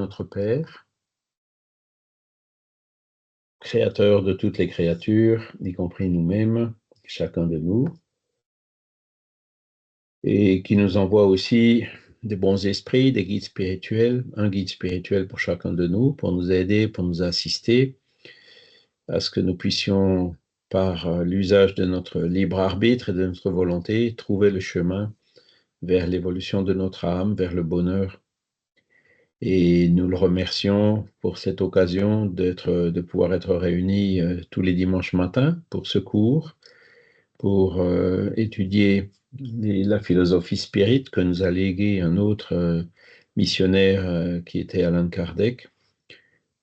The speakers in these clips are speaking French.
notre Père, créateur de toutes les créatures, y compris nous-mêmes, chacun de nous, et qui nous envoie aussi des bons esprits, des guides spirituels, un guide spirituel pour chacun de nous, pour nous aider, pour nous assister, à ce que nous puissions, par l'usage de notre libre arbitre et de notre volonté, trouver le chemin vers l'évolution de notre âme, vers le bonheur. Et nous le remercions pour cette occasion de pouvoir être réunis tous les dimanches matins pour ce cours, pour étudier la philosophie spirit que nous a légué un autre missionnaire qui était Allan Kardec,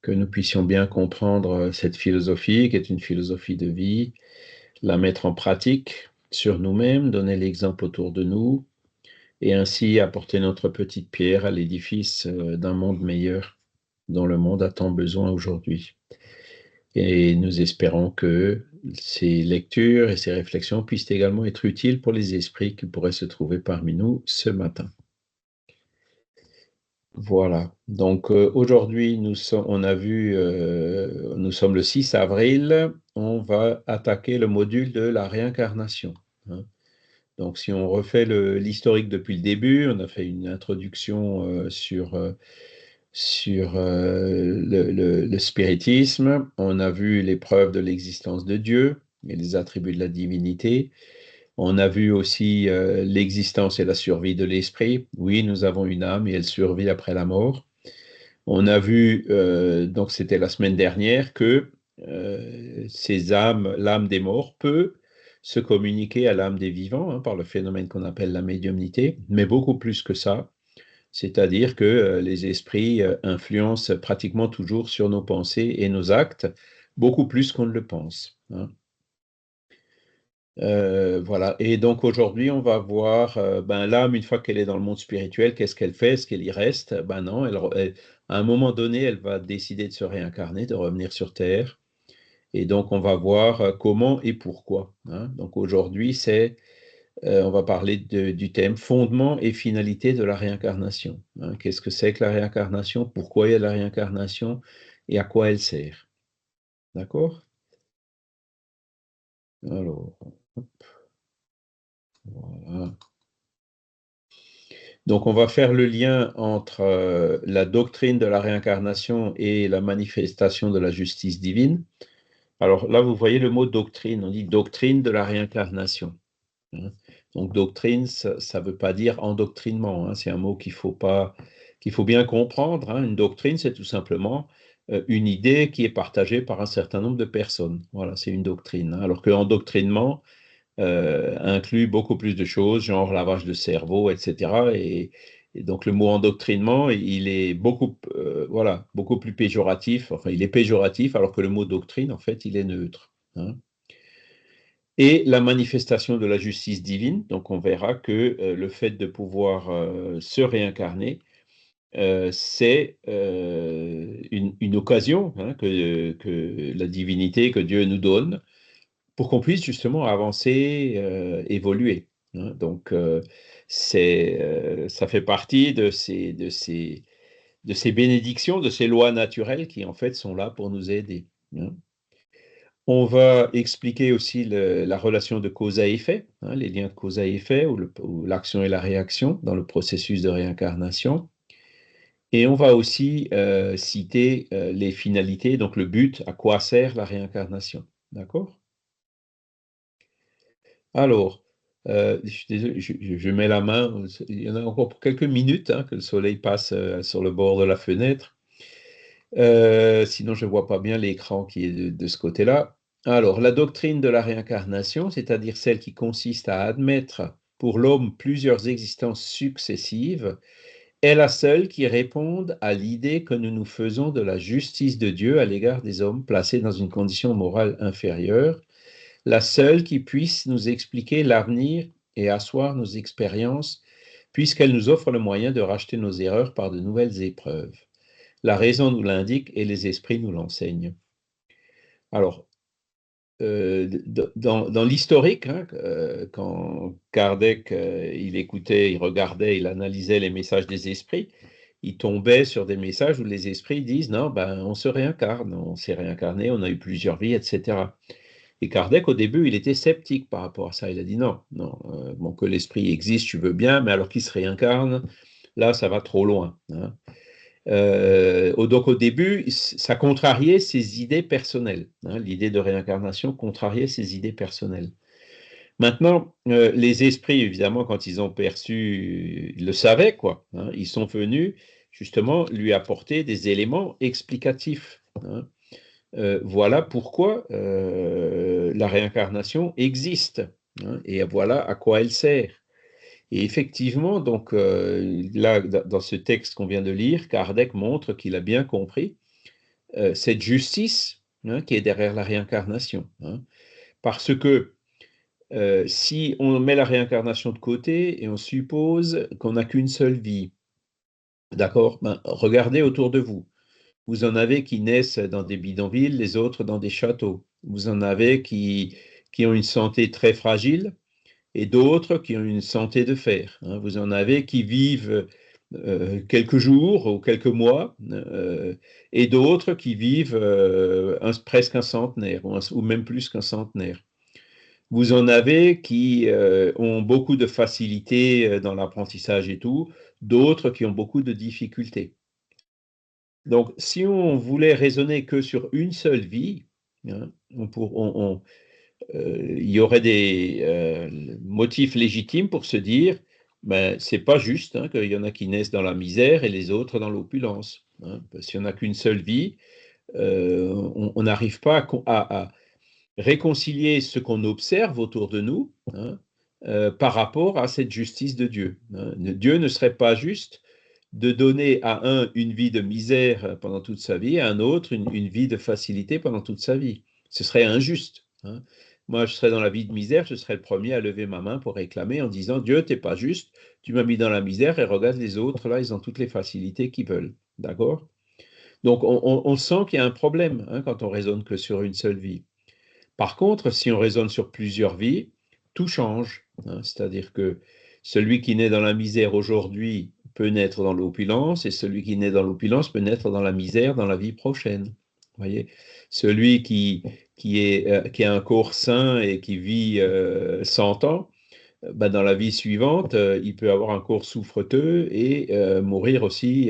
que nous puissions bien comprendre cette philosophie, qui est une philosophie de vie, la mettre en pratique sur nous-mêmes, donner l'exemple autour de nous, et ainsi apporter notre petite pierre à l'édifice d'un monde meilleur dont le monde a tant besoin aujourd'hui. Et nous espérons que ces lectures et ces réflexions puissent également être utiles pour les esprits qui pourraient se trouver parmi nous ce matin. Voilà, donc aujourd'hui nous sommes le 6 avril, on va attaquer le module de la réincarnation. Donc si on refait l'historique depuis le début, on a fait une introduction sur le spiritisme, on a vu les preuves de l'existence de Dieu et les attributs de la divinité. On a vu aussi l'existence et la survie de l'esprit. Oui, nous avons une âme et elle survit après la mort. On a vu, donc c'était la semaine dernière, que ces âmes, l'âme des morts peut se communiquer à l'âme des vivants par le phénomène qu'on appelle la médiumnité, mais beaucoup plus que ça. C'est-à-dire que les esprits influencent pratiquement toujours sur nos pensées et nos actes, beaucoup plus qu'on ne le pense. Voilà. Et donc aujourd'hui, on va voir l'âme, une fois qu'elle est dans le monde spirituel, qu'est-ce qu'elle fait? Est-ce qu'elle y reste? Ben non, à un moment donné, elle va décider de se réincarner, de revenir sur Terre. Et donc, on va voir comment et pourquoi. Donc aujourd'hui, on va parler du thème fondement et finalité de la réincarnation. Qu'est-ce que c'est que la réincarnation? Pourquoi il y a la réincarnation? Et à quoi elle sert? D'accord? Alors, voilà. Donc, on va faire le lien entre la doctrine de la réincarnation et la manifestation de la justice divine. Alors là, vous voyez le mot doctrine. On dit doctrine de la réincarnation. Donc, doctrine, ça ne veut pas dire endoctrinement. C'est un mot qu'il faut bien comprendre. Une doctrine, c'est tout simplement une idée qui est partagée par un certain nombre de personnes. Voilà, c'est une doctrine. Alors que endoctrinement inclut beaucoup plus de choses, genre lavage de cerveau, etc. Et donc le mot endoctrinement, il est beaucoup plus péjoratif. Enfin, il est péjoratif, alors que le mot doctrine, en fait, il est neutre. Et la manifestation de la justice divine, donc on verra que le fait de pouvoir se réincarner, c'est une occasion que la divinité, que Dieu nous donne pour qu'on puisse justement avancer, évoluer. Donc, ça fait partie de ces bénédictions, de ces lois naturelles qui en fait sont là pour nous aider. On va expliquer aussi la relation de cause à effet, les liens de cause à effet, ou l'action et la réaction dans le processus de réincarnation. Et on va aussi citer les finalités, donc le but, à quoi sert la réincarnation. D'accord? Alors, je suis désolé, je mets la main, il y en a encore pour quelques minutes que le soleil passe sur le bord de la fenêtre. Sinon, je ne vois pas bien l'écran qui est de ce côté-là. Alors, la doctrine de la réincarnation, c'est-à-dire celle qui consiste à admettre pour l'homme plusieurs existences successives, est la seule qui réponde à l'idée que nous nous faisons de la justice de Dieu à l'égard des hommes placés dans une condition morale inférieure, la seule qui puisse nous expliquer l'avenir et asseoir nos expériences, puisqu'elle nous offre le moyen de racheter nos erreurs par de nouvelles épreuves. La raison nous l'indique et les esprits nous l'enseignent. Alors, dans l'historique, quand Kardec, il écoutait, il regardait, il analysait les messages des esprits, ils tombaient sur des messages où les esprits disent, non, ben, on se réincarne, on s'est réincarné, on a eu plusieurs vies, etc. Et Kardec, au début, il était sceptique par rapport à ça. Il a dit non, non, bon, que l'esprit existe, tu veux bien, mais alors qu'il se réincarne, là, ça va trop loin. Hein. Donc au début, ça contrariait ses idées personnelles. Hein. L'idée de réincarnation contrariait ses idées personnelles. Maintenant, les esprits, évidemment, quand ils ont perçu, ils le savaient, quoi. Hein, ils sont venus justement lui apporter des éléments explicatifs. Hein. Voilà pourquoi la réincarnation existe. Hein, et voilà à quoi elle sert. Et effectivement, donc là, dans ce texte qu'on vient de lire, Kardec montre qu'il a bien compris cette justice, hein, qui est derrière la réincarnation. Hein, parce que si on met la réincarnation de côté et on suppose qu'on n'a qu'une seule vie, d'accord, ben, regardez autour de vous. Vous en avez qui naissent dans des bidonvilles, les autres dans des châteaux. Vous en avez qui ont une santé très fragile et d'autres qui ont une santé de fer. Hein. Vous en avez qui vivent quelques jours ou quelques mois et d'autres qui vivent presque un centenaire ou même plus qu'un centenaire. Vous en avez qui ont beaucoup de facilité dans l'apprentissage et tout, d'autres qui ont beaucoup de difficultés. Donc, si on voulait raisonner que sur une seule vie, hein, il y aurait des motifs légitimes pour se dire, ben, c'est pas juste hein, qu'il y en a qui naissent dans la misère et les autres dans l'opulence. Hein, parce qu'il n'y en a qu'une seule vie, on n'arrive pas à réconcilier ce qu'on observe autour de nous hein, par rapport à cette justice de Dieu. Hein. Dieu ne serait pas juste de donner à un une vie de misère pendant toute sa vie, à un autre une vie de facilité pendant toute sa vie. Ce serait injuste. Hein. Moi, je serais dans la vie de misère, je serais le premier à lever ma main pour réclamer en disant Dieu, t'es pas juste, tu m'as mis dans la misère et regarde les autres, là, ils ont toutes les facilités qu'ils veulent. D'accord? Donc, on sent qu'il y a un problème hein, quand on raisonne que sur une seule vie. Par contre, si on raisonne sur plusieurs vies, tout change. Hein. C'est-à-dire que celui qui naît dans la misère aujourd'hui peut naître dans l'opulence, et celui qui naît dans l'opulence peut naître dans la misère dans la vie prochaine. Voyez, celui qui a un corps sain et qui vit 100 ans, ben, dans la vie suivante, il peut avoir un corps souffreteux et mourir aussi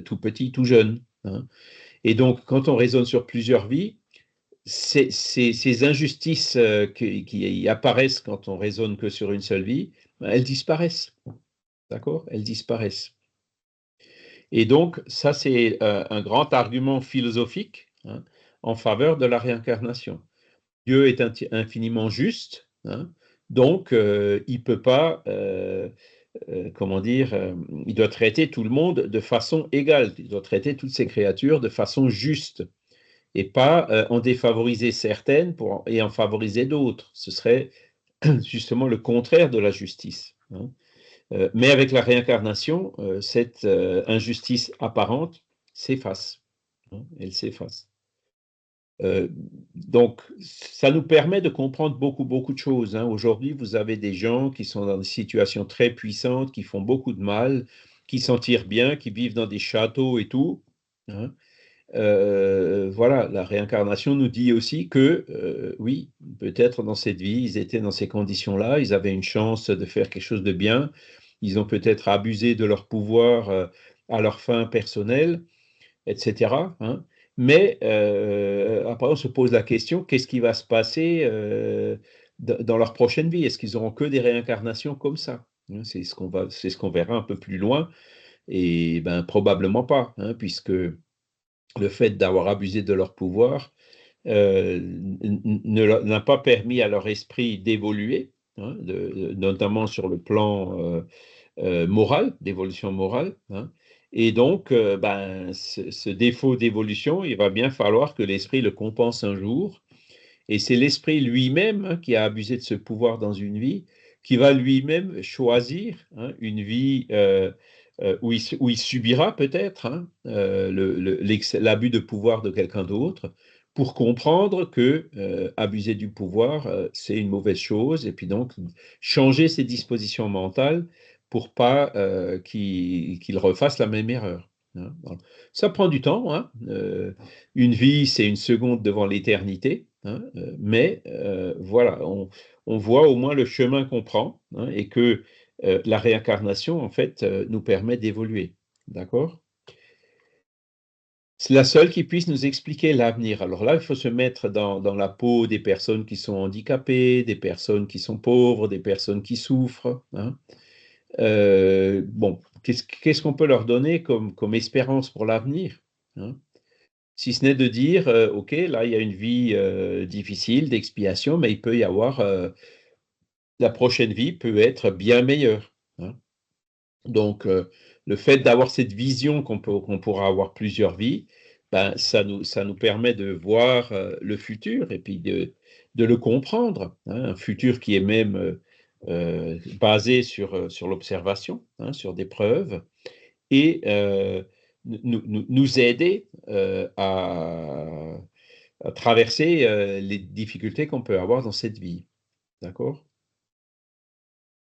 tout petit, tout jeune. Hein. Et donc, quand on raisonne sur plusieurs vies, ces injustices qui apparaissent quand on raisonne que sur une seule vie, ben, elles disparaissent. D'accord? Elles disparaissent. Et donc, ça, c'est un grand argument philosophique hein, en faveur de la réincarnation. Dieu est infiniment juste, hein, donc il ne peut pas, comment dire, il doit traiter tout le monde de façon égale, il doit traiter toutes ces créatures de façon juste et pas en défavoriser certaines et en favoriser d'autres. Ce serait justement le contraire de la justice. Hein. Mais avec la réincarnation, cette injustice apparente s'efface. Hein, elle s'efface. Donc, ça nous permet de comprendre beaucoup, beaucoup de choses. Hein. Aujourd'hui, vous avez des gens qui sont dans des situations très puissantes, qui font beaucoup de mal, qui s'en tirent bien, qui vivent dans des châteaux et tout. Hein. Voilà, la réincarnation nous dit aussi que, oui, peut-être dans cette vie, ils étaient dans ces conditions-là, ils avaient une chance de faire quelque chose de bien, ils ont peut-être abusé de leur pouvoir à leur fin personnelle, etc. Hein. Mais après, on se pose la question, qu'est-ce qui va se passer dans leur prochaine vie? Est-ce qu'ils auront que des réincarnations comme ça? Hein, c'est ce qu'on verra un peu plus loin, et ben, probablement pas, hein, puisque le fait d'avoir abusé de leur pouvoir n'a pas permis à leur esprit d'évoluer, hein, notamment sur le plan moral, d'évolution morale. Hein. Et donc, ben, ce défaut d'évolution, il va bien falloir que l'esprit le compense un jour. Et c'est l'esprit lui-même hein, qui a abusé de ce pouvoir dans une vie, qui va lui-même choisir hein, une vie où il subira peut-être hein, l'abus de pouvoir de quelqu'un d'autre pour comprendre que abuser du pouvoir, c'est une mauvaise chose, et puis donc changer ses dispositions mentales pour pas qu'il refasse la même erreur. Hein. Voilà. Ça prend du temps. Hein. Une vie, c'est une seconde devant l'éternité. Hein. Mais voilà, on voit au moins le chemin qu'on prend, hein, et que la réincarnation, en fait, nous permet d'évoluer. D'accord? C'est la seule qui puisse nous expliquer l'avenir. Alors là, il faut se mettre dans la peau des personnes qui sont handicapées, des personnes qui sont pauvres, des personnes qui souffrent. Hein. Bon, qu'est-ce qu'on peut leur donner comme espérance pour l'avenir, hein? Si ce n'est de dire, OK, là, il y a une vie difficile d'expiation, mais il peut y avoir, la prochaine vie peut être bien meilleure. Hein. Donc, le fait d'avoir cette vision qu'on pourra avoir plusieurs vies, ben, ça nous permet de voir le futur et puis de le comprendre. Hein, un futur qui est même basé sur l'observation, hein, sur des preuves, et nous aider à traverser les difficultés qu'on peut avoir dans cette vie. D'accord?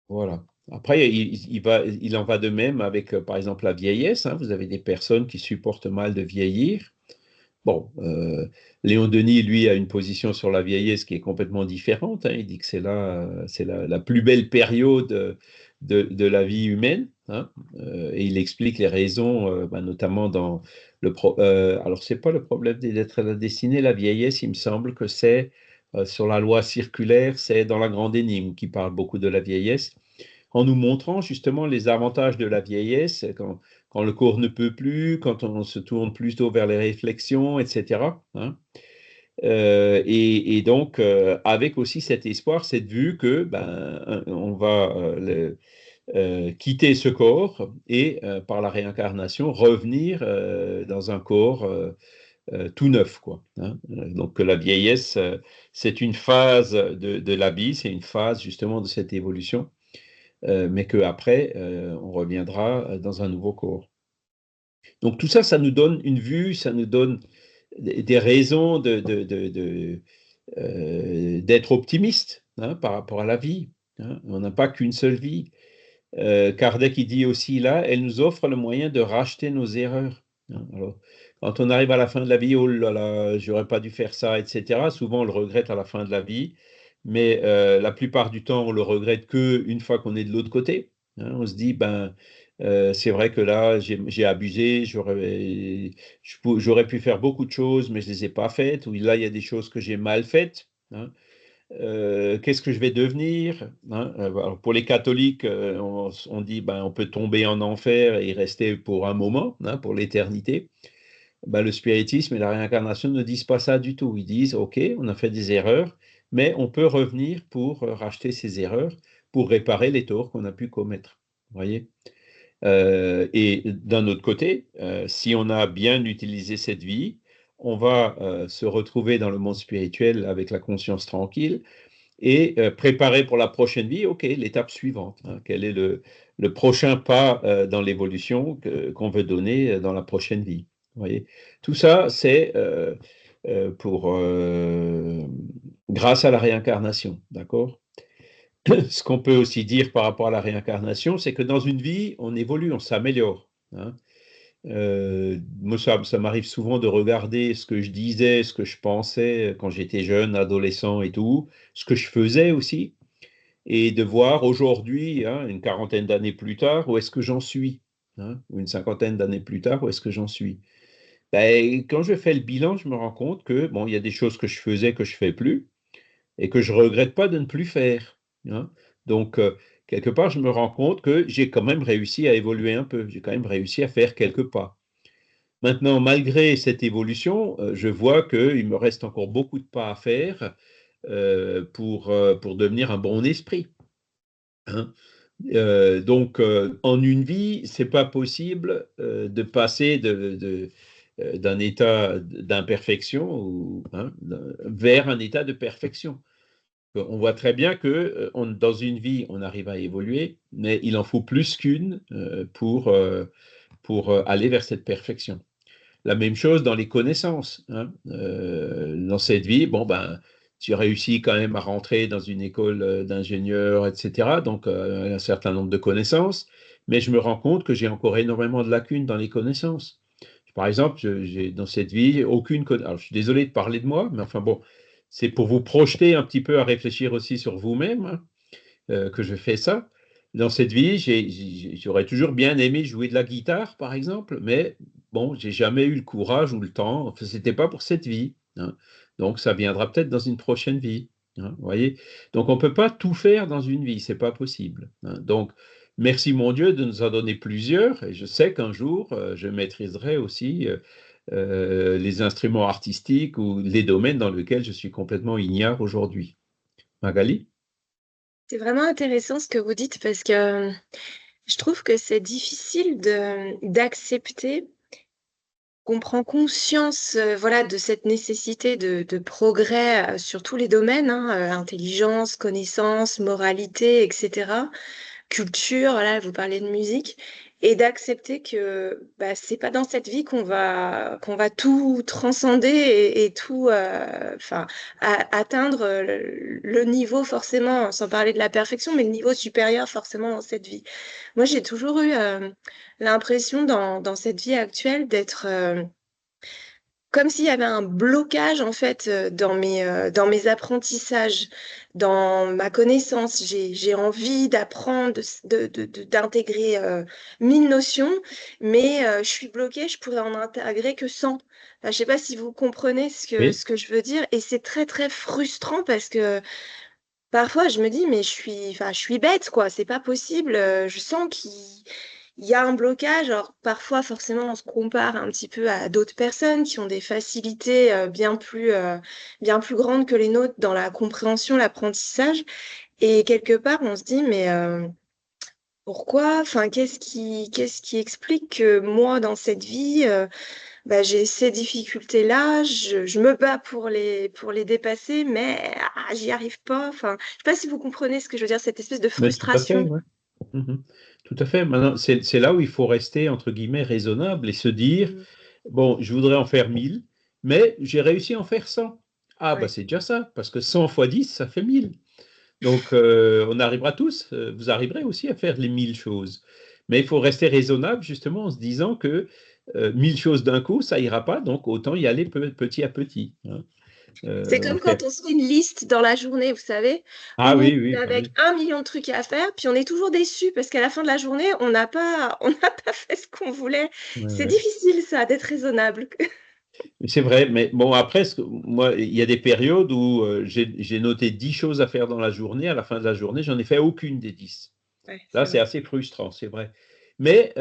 Voilà. Après, il en va de même avec, par exemple, la vieillesse. Hein. Vous avez des personnes qui supportent mal de vieillir. Bon, Léon Denis, lui, a une position sur la vieillesse qui est complètement différente. Hein. Il dit que c'est la plus belle période de la vie humaine. Hein. Et il explique les raisons, bah, notamment dans alors, c'est pas le problème d'être la destinée, la vieillesse, il me semble que c'est sur la loi circulaire, c'est dans la grande énigme qui parle beaucoup de la vieillesse en nous montrant justement les avantages de la vieillesse, quand le corps ne peut plus, quand on se tourne plutôt vers les réflexions, etc. Hein. Et donc, avec aussi cet espoir, cette vue que on va quitter ce corps et par la réincarnation revenir dans un corps tout neuf, quoi. Hein. Donc que la vieillesse, c'est une phase de la vie, c'est une phase justement de cette évolution, mais qu'après, on reviendra dans un nouveau corps. Donc tout ça, ça nous donne une vue, ça nous donne des raisons d'être optimiste, hein, par rapport à la vie. Hein. On n'a pas qu'une seule vie. Kardec, il dit aussi là, elle nous offre le moyen de racheter nos erreurs. Hein. Alors, quand on arrive à la fin de la vie, oh là là, j'aurais pas dû faire ça, etc. Souvent, on le regrette à la fin de la vie, mais la plupart du temps, on le regrette que une fois qu'on est de l'autre côté. Hein. On se dit, ben, c'est vrai que là, j'ai abusé, j'aurais pu faire beaucoup de choses, mais je les ai pas faites. Ou là, il y a des choses que j'ai mal faites. Hein. Qu'est-ce que je vais devenir, hein? Alors pour les catholiques, on dit ben, on peut tomber en enfer et y rester pour un moment, hein, pour l'éternité. Ben, le spiritisme et la réincarnation ne disent pas ça du tout. Ils disent, OK, on a fait des erreurs, mais on peut revenir pour racheter ces erreurs, pour réparer les torts qu'on a pu commettre. Vous voyez? Et d'un autre côté, si on a bien utilisé cette vie, on va se retrouver dans le monde spirituel avec la conscience tranquille et préparer pour la prochaine vie, OK, l'étape suivante. Hein, quel est le prochain pas dans l'évolution qu'on veut donner dans la prochaine vie. Vous voyez? Tout ça, c'est grâce à la réincarnation, d'accord? Ce qu'on peut aussi dire par rapport à la réincarnation, c'est que dans une vie, on évolue, on s'améliore. Hein. Moi, ça m'arrive souvent de regarder ce que je disais, ce que je pensais quand j'étais jeune, adolescent et tout, ce que je faisais aussi, et de voir aujourd'hui, hein, une quarantaine d'années plus tard, où est-ce que j'en suis, hein, ou une cinquantaine d'années plus tard, où est-ce que j'en suis. Ben, quand je fais le bilan, je me rends compte que, bon, il y a des choses que je faisais que je fais plus, et que je regrette pas de ne plus faire. Hein. Donc, quelque part, je me rends compte que j'ai quand même réussi à évoluer un peu, j'ai quand même réussi à faire quelques pas. Maintenant, malgré cette évolution, je vois qu'il me reste encore beaucoup de pas à faire pour devenir un bon esprit. Hein. Donc, en une vie, c'est pas possible de passer d'un état d'imperfection hein, vers un état de perfection. On voit très bien que dans une vie, on arrive à évoluer, mais il en faut plus qu'une pour aller vers cette perfection. La même chose dans les connaissances. Hein. Dans cette vie, bon ben, j'ai réussi quand même à rentrer dans une école d'ingénieur, etc. Donc, un certain nombre de connaissances. Mais je me rends compte que j'ai encore énormément de lacunes dans les connaissances. Par exemple, j'ai dans cette vie aucune connaissance. Alors, je suis désolé de parler de moi, mais enfin bon, c'est pour vous projeter un petit peu à réfléchir aussi sur vous-même, hein, que je fais ça. Dans cette vie, j'aurais toujours bien aimé jouer de la guitare, par exemple, mais bon, j'ai jamais eu le courage ou le temps. Enfin, c'était pas pour cette vie, hein. Donc, ça viendra peut-être dans une prochaine vie, hein, vous voyez. Donc, on peut pas tout faire dans une vie, c'est pas possible, hein. Donc, merci mon Dieu de nous en donner plusieurs, et je sais qu'un jour, je maîtriserai aussi les instruments artistiques ou les domaines dans lesquels je suis complètement ignare aujourd'hui. Magali? C'est vraiment intéressant ce que vous dites parce que je trouve que c'est difficile d'accepter qu'on prend conscience voilà, de cette nécessité de progrès sur tous les domaines, hein, intelligence, connaissance, moralité, etc. Culture, voilà, vous parlez de musique, et d'accepter que bah, c'est pas dans cette vie qu'on va tout transcender et tout enfin atteindre le niveau forcément, sans parler de la perfection, mais le niveau supérieur forcément dans cette vie. Moi, j'ai toujours eu l'impression dans cette vie actuelle d'être comme s'il y avait un blocage en fait dans mes apprentissages, dans ma connaissance. J'ai envie d'apprendre, d'intégrer 1000 notions, mais je suis bloquée, je pourrais en intégrer que 100. Enfin, je ne sais pas si vous comprenez ce que, Oui. ce que je veux dire, et c'est très très frustrant parce que parfois je me dis, mais enfin, je suis bête, quoi, c'est pas possible. Je sens qu'il y a un blocage. Alors, parfois, forcément, on se compare un petit peu à d'autres personnes qui ont des facilités bien plus grandes que les nôtres dans la compréhension, l'apprentissage. Et quelque part, on se dit, mais pourquoi? Enfin, qu'est-ce qui explique que moi, dans cette vie, bah, j'ai ces difficultés-là, je me bats pour les dépasser, mais j'y arrive pas. Enfin, je sais pas si vous comprenez ce que je veux dire, cette espèce de Mais tout à fait, frustration. ouais. Mhm. Tout à fait. Maintenant, c'est là où il faut rester, entre guillemets, raisonnable et se dire, Mm. bon, je voudrais en faire 1000, mais j'ai réussi à en faire 100. Ah, bah Ouais. c'est déjà ça, parce que 100 fois 10, ça fait 1000. Donc, on arrivera tous, vous arriverez aussi à faire les 1000 choses. Mais il faut rester raisonnable, justement, en se disant que 1000 choses d'un coup, ça ira pas, donc autant y aller petit à petit, hein. C'est En comme fait. quand on se fait une liste dans la journée, vous savez, Ah où oui, on est oui, bah avec oui. 1 million de trucs à faire, puis on est toujours déçu parce qu'à la fin de la journée, on n'a pas, on n'a pas fait ce qu'on voulait. Ouais, C'est ouais. difficile, ça, d'être raisonnable. C'est vrai, mais bon, après, moi, il y a des périodes où j'ai noté 10 choses à faire dans la journée. À la fin de la journée, j'en ai fait aucune des 10. Ouais, Là, c'est c'est vrai. assez frustrant, c'est vrai. Mais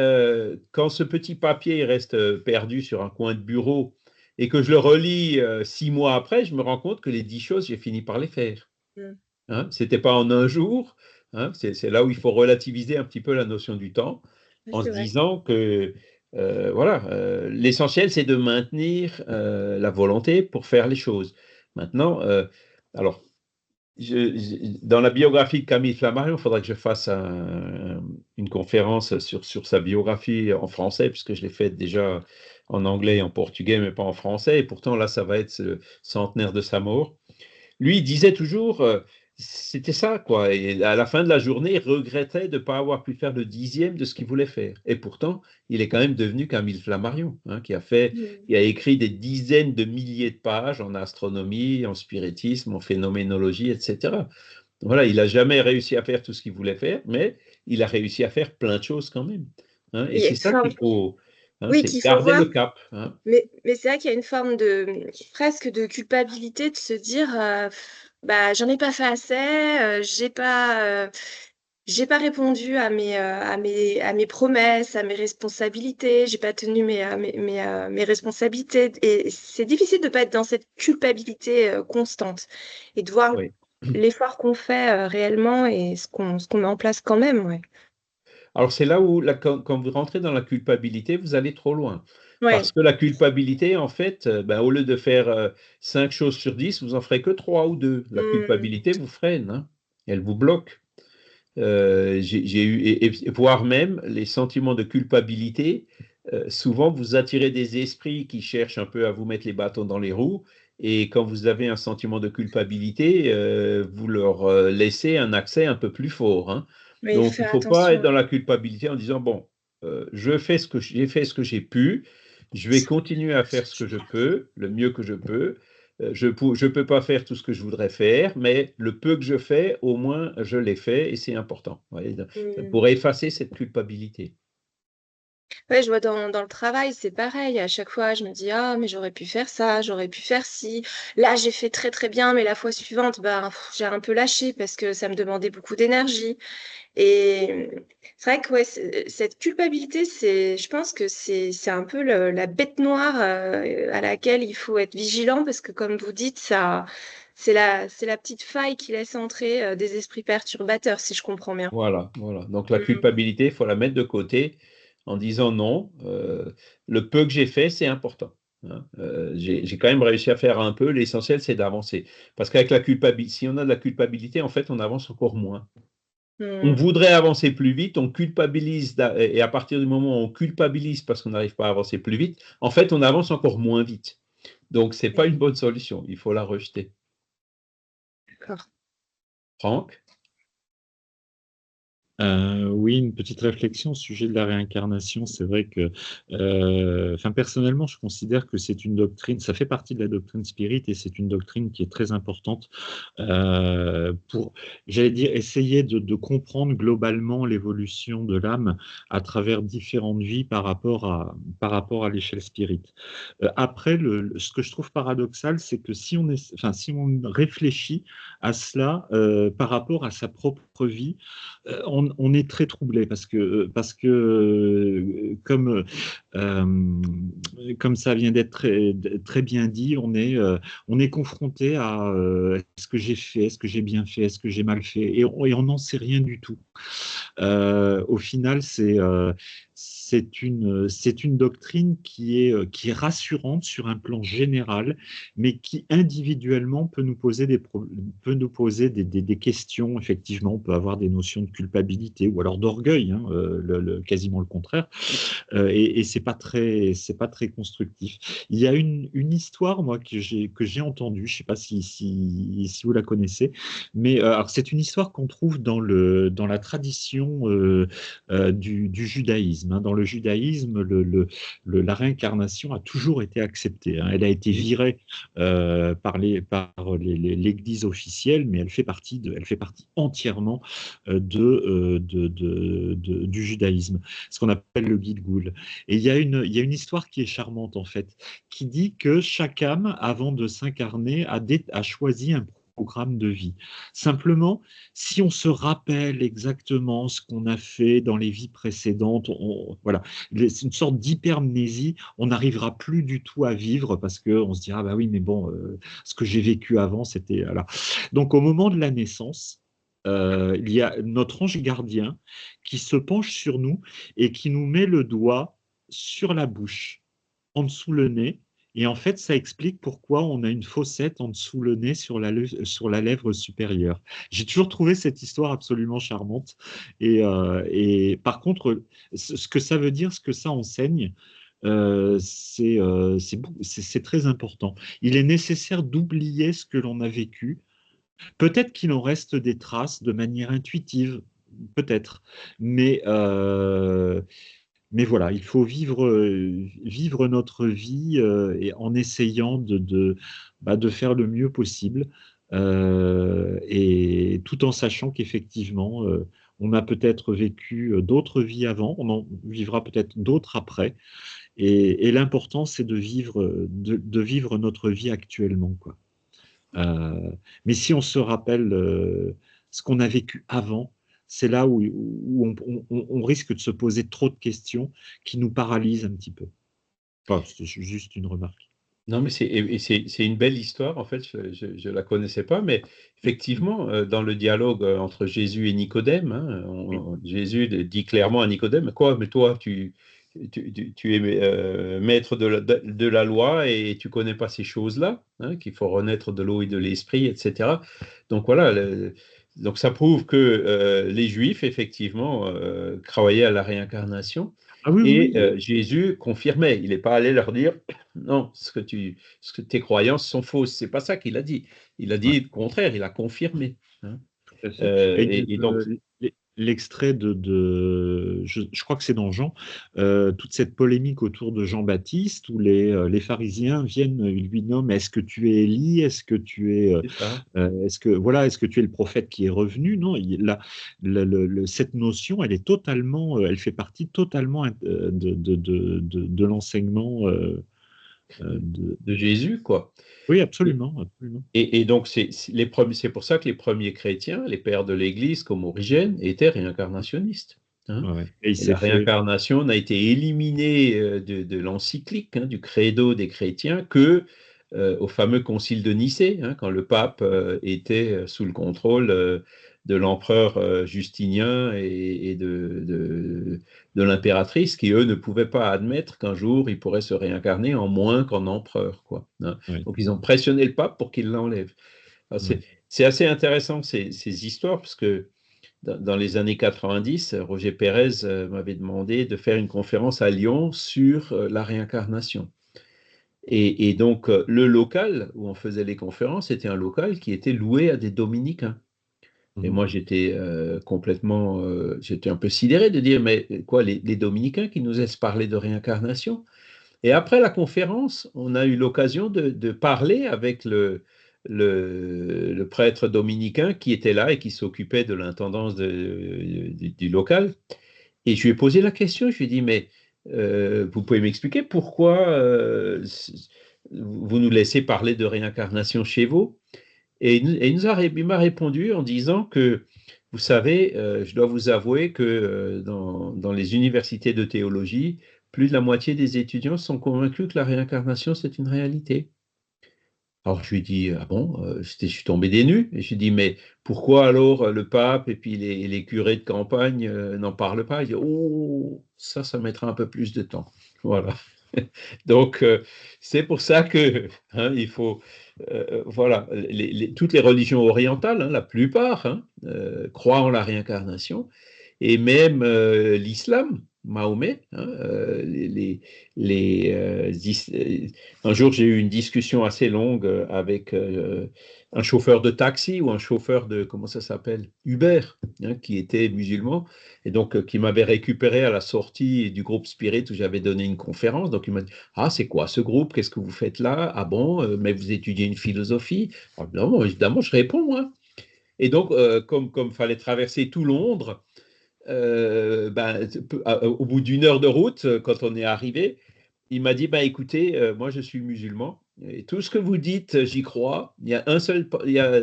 quand ce petit papier reste perdu sur un coin de bureau et que je le relis 6 mois après, je me rends compte que les 10 choses, j'ai fini par les faire. Mm. Hein, c'était pas en un jour, hein, c'est là où il faut relativiser un petit peu la notion du temps, Ouais, en se c'est vrai. disant que voilà, l'essentiel c'est de maintenir la volonté pour faire les choses. Maintenant, alors, dans la biographie de Camille Flammarion, il faudrait que je fasse une conférence sur sa biographie en français, puisque je l'ai faite déjà en anglais et en portugais, mais pas en français, et pourtant là, ça va être ce centenaire de sa mort. Lui, il disait toujours, c'était ça, quoi. Et à la fin de la journée, il regrettait de ne pas avoir pu faire le dixième de ce qu'il voulait faire. Et pourtant, il est quand même devenu Camille Flammarion, hein, Mm. qui a écrit des dizaines de milliers de pages en astronomie, en spiritisme, en phénoménologie, etc. Voilà, il n'a jamais réussi à faire tout ce qu'il voulait faire, mais il a réussi à faire plein de choses quand même, hein. Et c'est ça Enfin, qu'il faut, hein, oui, c'est qu'il faut garder voir. le cap, hein. Mais c'est vrai qu'il y a une forme de presque de culpabilité de se dire bah j'en ai pas fait assez, j'ai pas répondu à mes promesses, à mes responsabilités, j'ai pas tenu mes responsabilités. Et c'est difficile de pas être dans cette culpabilité constante et de voir Oui. l'effort qu'on fait réellement et ce qu'on met en place quand même, ouais. Alors c'est là où, quand vous rentrez dans la culpabilité, vous allez trop loin. Ouais. Parce que la culpabilité, en fait, ben, au lieu de faire 5 choses sur 10, vous en ferez que 3 ou 2. La Hmm. culpabilité vous freine, hein. Elle vous bloque. J'ai eu, et voire même les sentiments de culpabilité, souvent vous attirez des esprits qui cherchent un peu à vous mettre les bâtons dans les roues, Et quand vous avez un sentiment de culpabilité, vous leur laissez un accès un peu plus fort, hein. Mais il faut Donc, il ne faire faut pas être attention. dans la culpabilité en disant, bon, je fais ce que j'ai fait ce que j'ai pu, je vais continuer à faire ce que je peux, le mieux que je peux. Je ne peux pas faire tout ce que je voudrais faire, mais le peu que je fais, au moins, je l'ai fait et c'est important. Vous voyez, Mm. pour effacer cette culpabilité. Ouais, je vois dans le travail, c'est pareil. À chaque fois, je me dis, ah, mais j'aurais pu faire ça, j'aurais pu faire ci. Là, j'ai fait très, très bien, mais la fois suivante, ben, j'ai un peu lâché parce que ça me demandait beaucoup d'énergie. Et c'est vrai que ouais, cette culpabilité, je pense que c'est un peu la bête noire à laquelle il faut être vigilant parce que, comme vous dites, c'est la petite faille qui laisse entrer des esprits perturbateurs, si je comprends bien. Voilà, voilà. Donc la Mm. culpabilité, il faut la mettre de côté en disant non, le peu que j'ai fait, c'est important, hein. J'ai quand même réussi à faire un peu, l'essentiel, c'est d'avancer. Parce qu'avec la culpabilité, si on a de la culpabilité, en fait, on avance encore moins. On Mm. voudrait avancer plus vite, on culpabilise, et à partir du moment où on culpabilise parce qu'on n'arrive pas à avancer plus vite, en fait, on avance encore moins vite. Donc, ce n'est pas une bonne solution, il faut la rejeter. D'accord. Franck? Oui, une petite réflexion au sujet de la réincarnation. C'est vrai que, enfin, personnellement, je considère que c'est une doctrine, ça fait partie de la doctrine spirit et c'est une doctrine qui est très importante pour, j'allais dire, essayer de comprendre globalement l'évolution de l'âme à travers différentes vies par rapport à l'échelle spirit. Après, ce que je trouve paradoxal, c'est que si on est, enfin, si on réfléchit à cela par rapport à sa propre vie, on est très troublé parce que comme ça vient d'être très, très bien dit, on est confronté à est-ce que j'ai fait, est-ce que j'ai bien fait, est-ce que j'ai mal fait, et on n'en sait rien du tout. Au final, c'est une doctrine qui est rassurante sur un plan général, mais qui individuellement peut nous poser peut nous poser des questions. Effectivement, on peut avoir des notions de culpabilité ou alors d'orgueil, hein, quasiment le contraire, et c'est pas très constructif. Il y a une histoire, moi, que j'ai entendue, je ne sais pas si vous la connaissez, mais alors c'est une histoire qu'on trouve dans la tradition du judaïsme, hein. Dans le judaïsme, la réincarnation a toujours été acceptée, hein. Elle a été virée par l'Église officielle, mais elle fait partie entièrement du judaïsme, ce qu'on appelle le Gilgul. Et il y a une histoire qui est charmante, en fait, qui dit que chaque âme, avant de s'incarner, a choisi un programme de vie. Simplement, si on se rappelle exactement ce qu'on a fait dans les vies précédentes, voilà, c'est une sorte d'hypermnésie, on n'arrivera plus du tout à vivre parce qu'on se dira, ah bah oui, mais bon, ce que j'ai vécu avant, c'était... Voilà. Donc, au moment de la naissance, il y a notre ange gardien qui se penche sur nous et qui nous met le doigt sur la bouche, en dessous le nez. Et en fait, ça explique pourquoi on a une fossette en dessous le nez sur la lèvre supérieure. J'ai toujours trouvé cette histoire absolument charmante. Et par contre, ce que ça veut dire, ce que ça enseigne, c'est très important. Il est nécessaire d'oublier ce que l'on a vécu. Peut-être qu'il en reste des traces de manière intuitive, peut-être, mais, euh, mais voilà, il faut vivre notre vie et en essayant de faire le mieux possible, et tout en sachant qu'effectivement, on a peut-être vécu d'autres vies avant, on en vivra peut-être d'autres après, et l'important, c'est de vivre notre vie actuellement, quoi. Mais si on se rappelle ce qu'on a vécu avant, c'est là où on risque de se poser trop de questions qui nous paralysent un petit peu. Enfin, c'est juste une remarque. Non, mais c'est une belle histoire, en fait, je la connaissais pas, mais effectivement, dans le dialogue entre Jésus et Nicodème, hein, Oui, Jésus dit clairement à Nicodème, quoi, mais toi, tu es maître de la loi et tu connais pas ces choses-là, hein, qu'il faut renaître de l'eau et de l'esprit, etc. Donc voilà, donc ça prouve que les Juifs, effectivement, croyaient à la réincarnation. Ah oui, oui, Et oui. Jésus confirmait. Il n'est pas allé leur dire non, tes croyances sont fausses. C'est pas ça qu'il a dit. Il a Ouais. dit le contraire. Il a confirmé. Hein. Tout à fait. Et il y a Et donc, l'extrait je crois que c'est dans Jean, toute cette polémique autour de Jean-Baptiste, où les pharisiens viennent lui nomment, est-ce que tu es Élie, c'est ça. est-ce que tu es le prophète qui est revenu? Non, cette notion, elle est totalement, elle fait partie totalement de l'enseignement. De Jésus, quoi. Oui, Et, absolument, absolument. et donc, c'est pour ça que les premiers chrétiens, les pères de l'Église, comme Origène, étaient réincarnationnistes. Hein. Ouais, ouais. Et il Et s'est la fait. réincarnation n'a été éliminée de l'encyclique, hein, du credo des chrétiens, que au fameux concile de Nicée, hein, quand le pape était sous le contrôle de l'empereur Justinien et de l'impératrice, qui eux ne pouvaient pas admettre qu'un jour il pourrait se réincarner en moins qu'en empereur, quoi. Hein. Ouais, Donc ils ont pressionné le pape pour qu'il l'enlève. Alors, ouais. c'est assez intéressant ces histoires, parce que dans les années 90, Roger Pérez m'avait demandé de faire une conférence à Lyon sur la réincarnation. Et donc, le local où on faisait les conférences, c'était un local qui était loué à des dominicains. Et Mhm. moi, j'étais un peu sidéré de dire, mais quoi, les dominicains qui nous laissent parler de réincarnation? Et après la conférence, on a eu l'occasion de parler avec le prêtre dominicain qui était là et qui s'occupait de l'intendance du local. Et je lui ai posé la question, je lui ai dit, mais vous pouvez m'expliquer pourquoi vous nous laissez parler de réincarnation chez vous? Et il m'a répondu en disant que, vous savez, je dois vous avouer que dans les universités de théologie, plus de la moitié des étudiants sont convaincus que la réincarnation, c'est une réalité. Alors je lui ai dit, ah bon, je suis tombé des nues. Et je lui ai dit, mais pourquoi alors le pape et puis les curés de campagne n'en parlent pas? Il dit, oh, ça mettra un peu plus de temps. Voilà. Donc, c'est pour ça que hein, il faut, voilà, toutes les religions orientales, hein, la plupart, hein, croient en la réincarnation, et même l'islam, Mahomet. Hein, un jour, j'ai eu une discussion assez longue avec un chauffeur de taxi ou un chauffeur de, comment ça s'appelle, Uber, hein, qui était musulman, et donc qui m'avait récupéré à la sortie du groupe Spirit où j'avais donné une conférence. Donc il m'a dit, ah, c'est quoi ce groupe? Qu'est-ce que vous faites là? Ah bon, mais vous étudiez une philosophie? Alors, non, évidemment, je réponds, moi. Et donc, comme fallait traverser tout Londres, au bout d'une heure de route, quand on est arrivé, il m'a dit, bah, écoutez, moi je suis musulman, et tout ce que vous dites, j'y crois. Il y a un seul,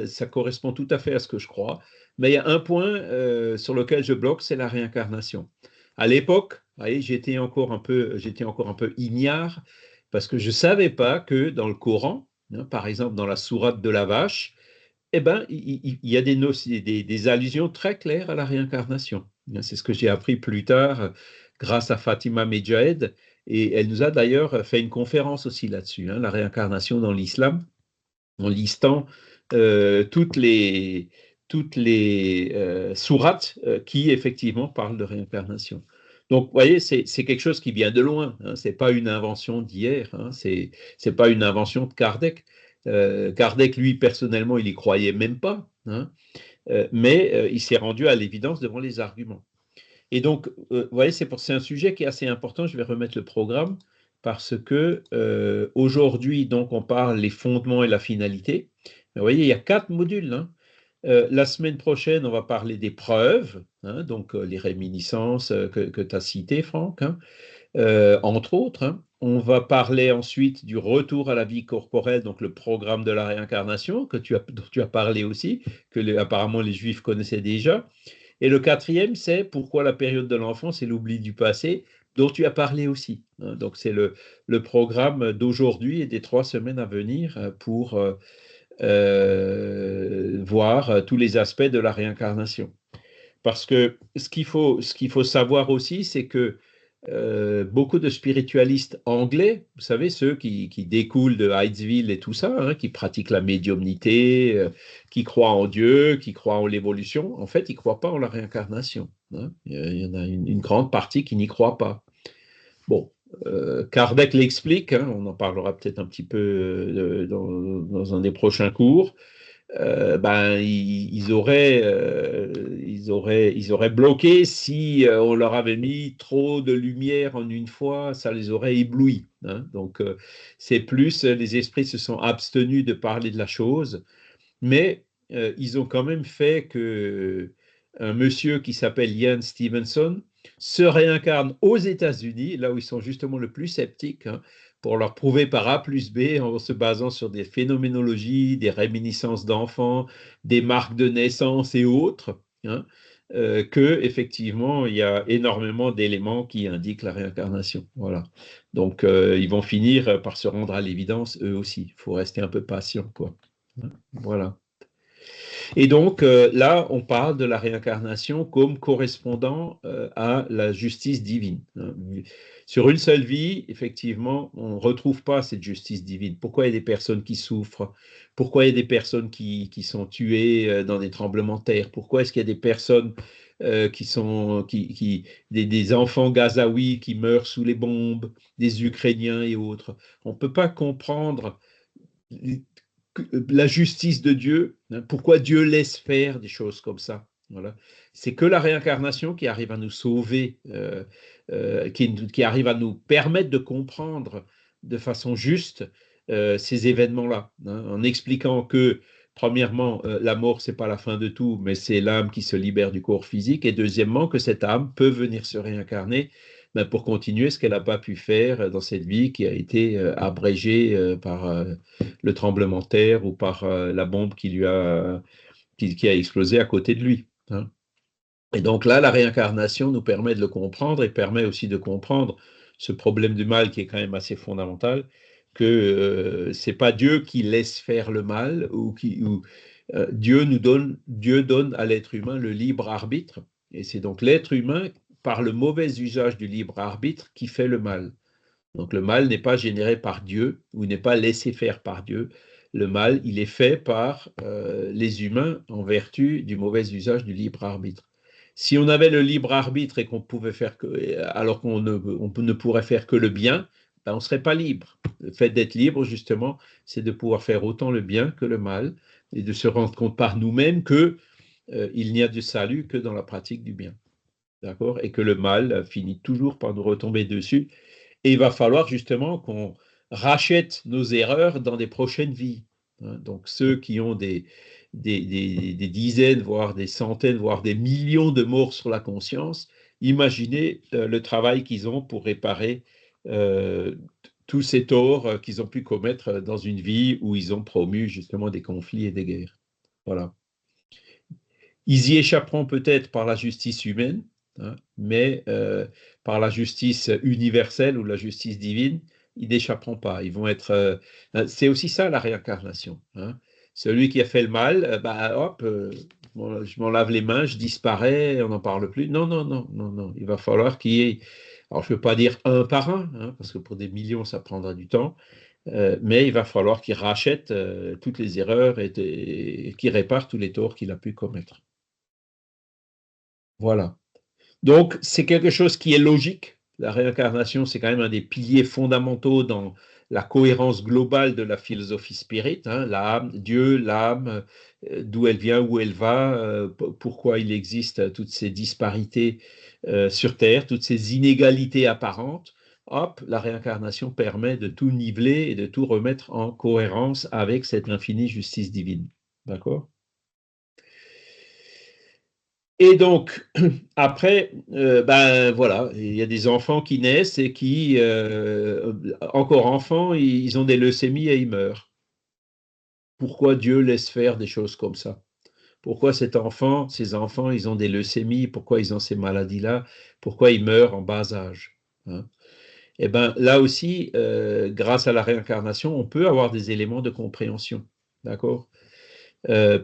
ça correspond tout à fait à ce que je crois, mais il y a un point sur lequel je bloque, c'est la réincarnation. À l'époque, vous voyez, j'étais encore un peu ignare, parce que je ne savais pas que dans le Coran, hein, par exemple dans la sourate de la vache, eh ben, il y a des allusions très claires à la réincarnation. C'est ce que j'ai appris plus tard grâce à Fatima Medjahed, et elle nous a d'ailleurs fait une conférence aussi là-dessus, hein, la réincarnation dans l'islam, en listant toutes les sourates qui effectivement parlent de réincarnation. Donc, vous voyez, c'est quelque chose qui vient de loin. Hein, c'est pas une invention d'hier. Hein, c'est pas une invention de Kardec. Kardec, lui, personnellement, il y croyait même pas. Hein, mais il s'est rendu à l'évidence devant les arguments. Et donc, vous voyez, c'est un sujet qui est assez important. Je vais remettre le programme parce que aujourd'hui, donc, on parle les fondements et la finalité. Mais vous voyez, il y a 4 modules. Hein. La semaine prochaine, on va parler des preuves, hein, donc les réminiscences que tu as citées, Franck, hein, entre autres. Hein. On va parler ensuite du retour à la vie corporelle, donc le programme de la réincarnation dont tu as parlé aussi, que apparemment les Juifs connaissaient déjà. Et le quatrième, c'est pourquoi la période de l'enfance et l'oubli du passé, dont tu as parlé aussi. Hein. Donc c'est le programme d'aujourd'hui et des 3 semaines à venir pour voir tous les aspects de la réincarnation. Parce que ce qu'il faut savoir aussi, c'est que beaucoup de spiritualistes anglais, vous savez, ceux qui découlent de Hydesville et tout ça, hein, qui pratiquent la médiumnité, qui croient en Dieu, qui croient en l'évolution, en fait, ils ne croient pas en la réincarnation. Hein. Il y en a une grande partie qui n'y croit pas. Bon, Kardec l'explique, hein, on en parlera peut-être un petit peu dans un des prochains cours. Ils auraient bloqué si on leur avait mis trop de lumière en une fois, ça les aurait éblouis, hein. Donc, c'est plus, les esprits se sont abstenus de parler de la chose, mais ils ont quand même fait que un monsieur qui s'appelle Ian Stevenson se réincarne aux États-Unis, là où ils sont justement le plus sceptiques, hein, pour leur prouver par A plus B, en se basant sur des phénoménologies, des réminiscences d'enfants, des marques de naissance et autres, hein, que effectivement il y a énormément d'éléments qui indiquent la réincarnation. Voilà. Donc ils vont finir par se rendre à l'évidence eux aussi. Il faut rester un peu patient, quoi. Voilà. Et donc là, on parle de la réincarnation comme correspondant à la justice divine, hein. Sur une seule vie, effectivement, on ne retrouve pas cette justice divine. Pourquoi il y a des personnes qui souffrent? Pourquoi il y a des personnes qui sont tuées dans des tremblements de terre? Pourquoi est-ce qu'il y a des personnes des enfants gazaouis qui meurent sous les bombes, des Ukrainiens et autres? On ne peut pas comprendre la justice de Dieu, hein, pourquoi Dieu laisse faire des choses comme ça. Voilà. C'est que la réincarnation qui arrive à nous sauver, qui arrive à nous permettre de comprendre de façon juste ces événements-là, hein, en expliquant que, premièrement, la mort, c'est pas la fin de tout, mais c'est l'âme qui se libère du corps physique, et deuxièmement, que cette âme peut venir se réincarner pour continuer ce qu'elle n'a pas pu faire dans cette vie qui a été abrégée par le tremblement de terre ou par la bombe qui a explosé à côté de lui, hein. Et donc là, la réincarnation nous permet de le comprendre et permet aussi de comprendre ce problème du mal qui est quand même assez fondamental, que c'est pas Dieu qui laisse faire le mal Dieu donne à l'être humain le libre arbitre, et c'est donc l'être humain par le mauvais usage du libre arbitre qui fait le mal. Donc le mal n'est pas généré par Dieu ou n'est pas laissé faire par Dieu. Le mal, il est fait par les humains en vertu du mauvais usage du libre arbitre. Si on avait le libre arbitre et qu'on pouvait faire alors qu'on ne pourrait faire que le bien, on ne serait pas libre. Le fait d'être libre, justement, c'est de pouvoir faire autant le bien que le mal et de se rendre compte par nous-mêmes que il n'y a de salut que dans la pratique du bien. D'accord? Et que le mal finit toujours par nous retomber dessus. Et il va falloir justement qu'on rachète nos erreurs dans des prochaines vies, hein. Donc ceux qui ont des dizaines, voire des centaines, voire des millions de morts sur la conscience, imaginez le travail qu'ils ont pour réparer tous ces torts qu'ils ont pu commettre dans une vie où ils ont promu justement des conflits et des guerres. Voilà. Ils y échapperont peut-être par la justice humaine, hein, mais par la justice universelle ou la justice divine, ils n'échapperont pas. Ils vont être. C'est aussi ça la réincarnation, hein. Celui qui a fait le mal, hop, je m'en lave les mains, je disparais, on n'en parle plus. Non, non, non, non, non. Il va falloir qu'il y ait. Alors, je ne veux pas dire un par un, hein, parce que pour des millions, ça prendra du temps. Mais il va falloir qu'il rachète toutes les erreurs et qu'il répare tous les torts qu'il a pu commettre. Voilà. Donc, c'est quelque chose qui est logique. La réincarnation, c'est quand même un des piliers fondamentaux dans la cohérence globale de la philosophie spirit, hein, l'âme, Dieu, l'âme, d'où elle vient, où elle va, pourquoi il existe toutes ces disparités sur Terre, toutes ces inégalités apparentes. Hop, la réincarnation permet de tout niveler et de tout remettre en cohérence avec cette infinie justice divine. D'accord? Et donc, après, voilà, il y a des enfants qui naissent et qui, encore enfants, ils ont des leucémies et ils meurent. Pourquoi Dieu laisse faire des choses comme ça? Pourquoi ces enfants, ils ont des leucémies? Pourquoi ils ont ces maladies-là? Pourquoi ils meurent en bas âge, hein? Eh bien, là aussi, grâce à la réincarnation, on peut avoir des éléments de compréhension, d'accord?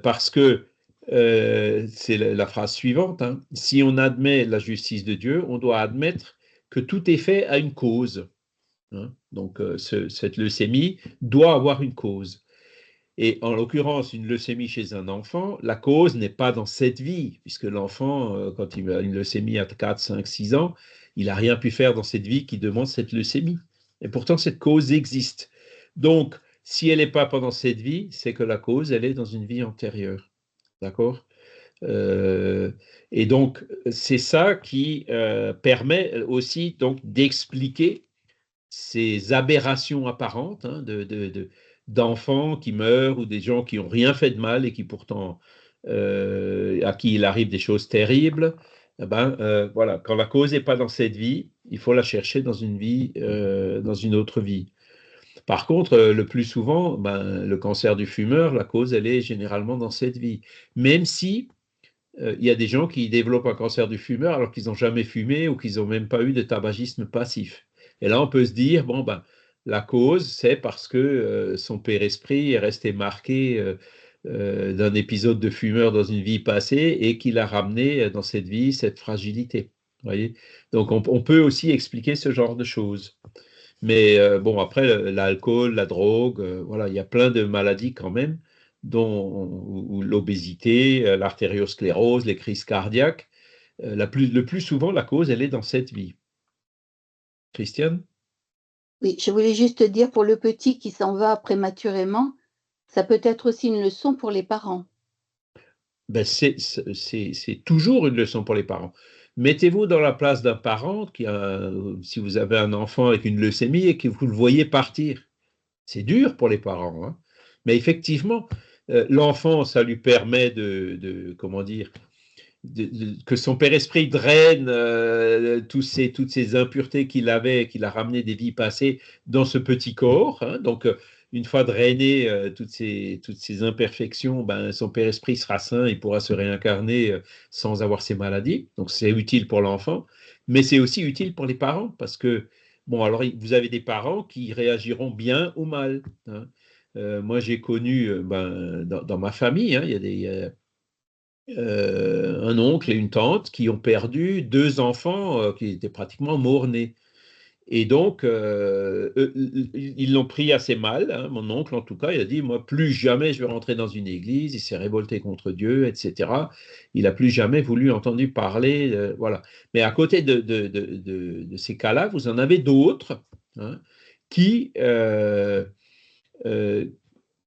Parce que c'est la phrase suivante, hein, si on admet la justice de Dieu, on doit admettre que tout est fait à une cause, hein. Donc, cette leucémie doit avoir une cause. Et en l'occurrence, une leucémie chez un enfant, la cause n'est pas dans cette vie, puisque l'enfant, quand il a une leucémie à 4, 5, 6 ans, il n'a rien pu faire dans cette vie qui demande cette leucémie. Et pourtant, cette cause existe. Donc, si elle n'est pas pendant cette vie, c'est que la cause, elle est dans une vie antérieure. D'accord? Et donc, c'est ça qui permet aussi donc d'expliquer ces aberrations apparentes d'enfants qui meurent ou des gens qui n'ont rien fait de mal et qui pourtant, à qui il arrive des choses terribles. Eh ben, voilà, quand la cause n'est pas dans cette vie, il faut la chercher dans une vie, dans une autre vie. Par contre, le plus souvent, ben, le cancer du fumeur, la cause, elle est généralement dans cette vie. Même si il y a des gens qui développent un cancer du fumeur alors qu'ils n'ont jamais fumé ou qu'ils n'ont même pas eu de tabagisme passif. Et là, on peut se dire, bon, ben, la cause, c'est parce que son père-esprit est resté marqué d'un épisode de fumeur dans une vie passée et qu'il a ramené dans cette vie cette fragilité. Voyez. Donc, on peut aussi expliquer ce genre de choses. Mais bon, après, l'alcool, la drogue, voilà, il y a plein de maladies quand même, dont l'obésité, l'artériosclérose, les crises cardiaques. Le plus souvent, la cause, elle est dans cette vie. Christiane? Oui, je voulais juste dire pour le petit qui s'en va prématurément, ça peut être aussi une leçon pour les parents. Ben, c'est toujours une leçon pour les parents. Mettez-vous dans la place d'un parent si vous avez un enfant avec une leucémie et que vous le voyez partir. C'est dur pour les parents, hein. Mais effectivement, l'enfant, ça lui permet comment dire, que son père-esprit draine toutes ces impuretés qu'il avait, qu'il a ramenées des vies passées dans ce petit corps. Hein. Donc, une fois drainé toutes ces imperfections, ben, son père-esprit sera sain, il pourra se réincarner sans avoir ces maladies. Donc, c'est utile pour l'enfant, mais c'est aussi utile pour les parents parce que, bon, alors, vous avez des parents qui réagiront bien ou mal. Hein. Moi, j'ai connu ben, dans ma famille, hein, il y a un oncle et une tante qui ont perdu deux enfants qui étaient pratiquement morts-nés. Et donc, ils l'ont pris assez mal. Hein. Mon oncle, en tout cas, il a dit, moi, plus jamais je vais rentrer dans une église. Il s'est révolté contre Dieu, etc. Il n'a plus jamais voulu entendre parler. Voilà. Mais à côté de ces cas-là, vous en avez d'autres hein, qui euh,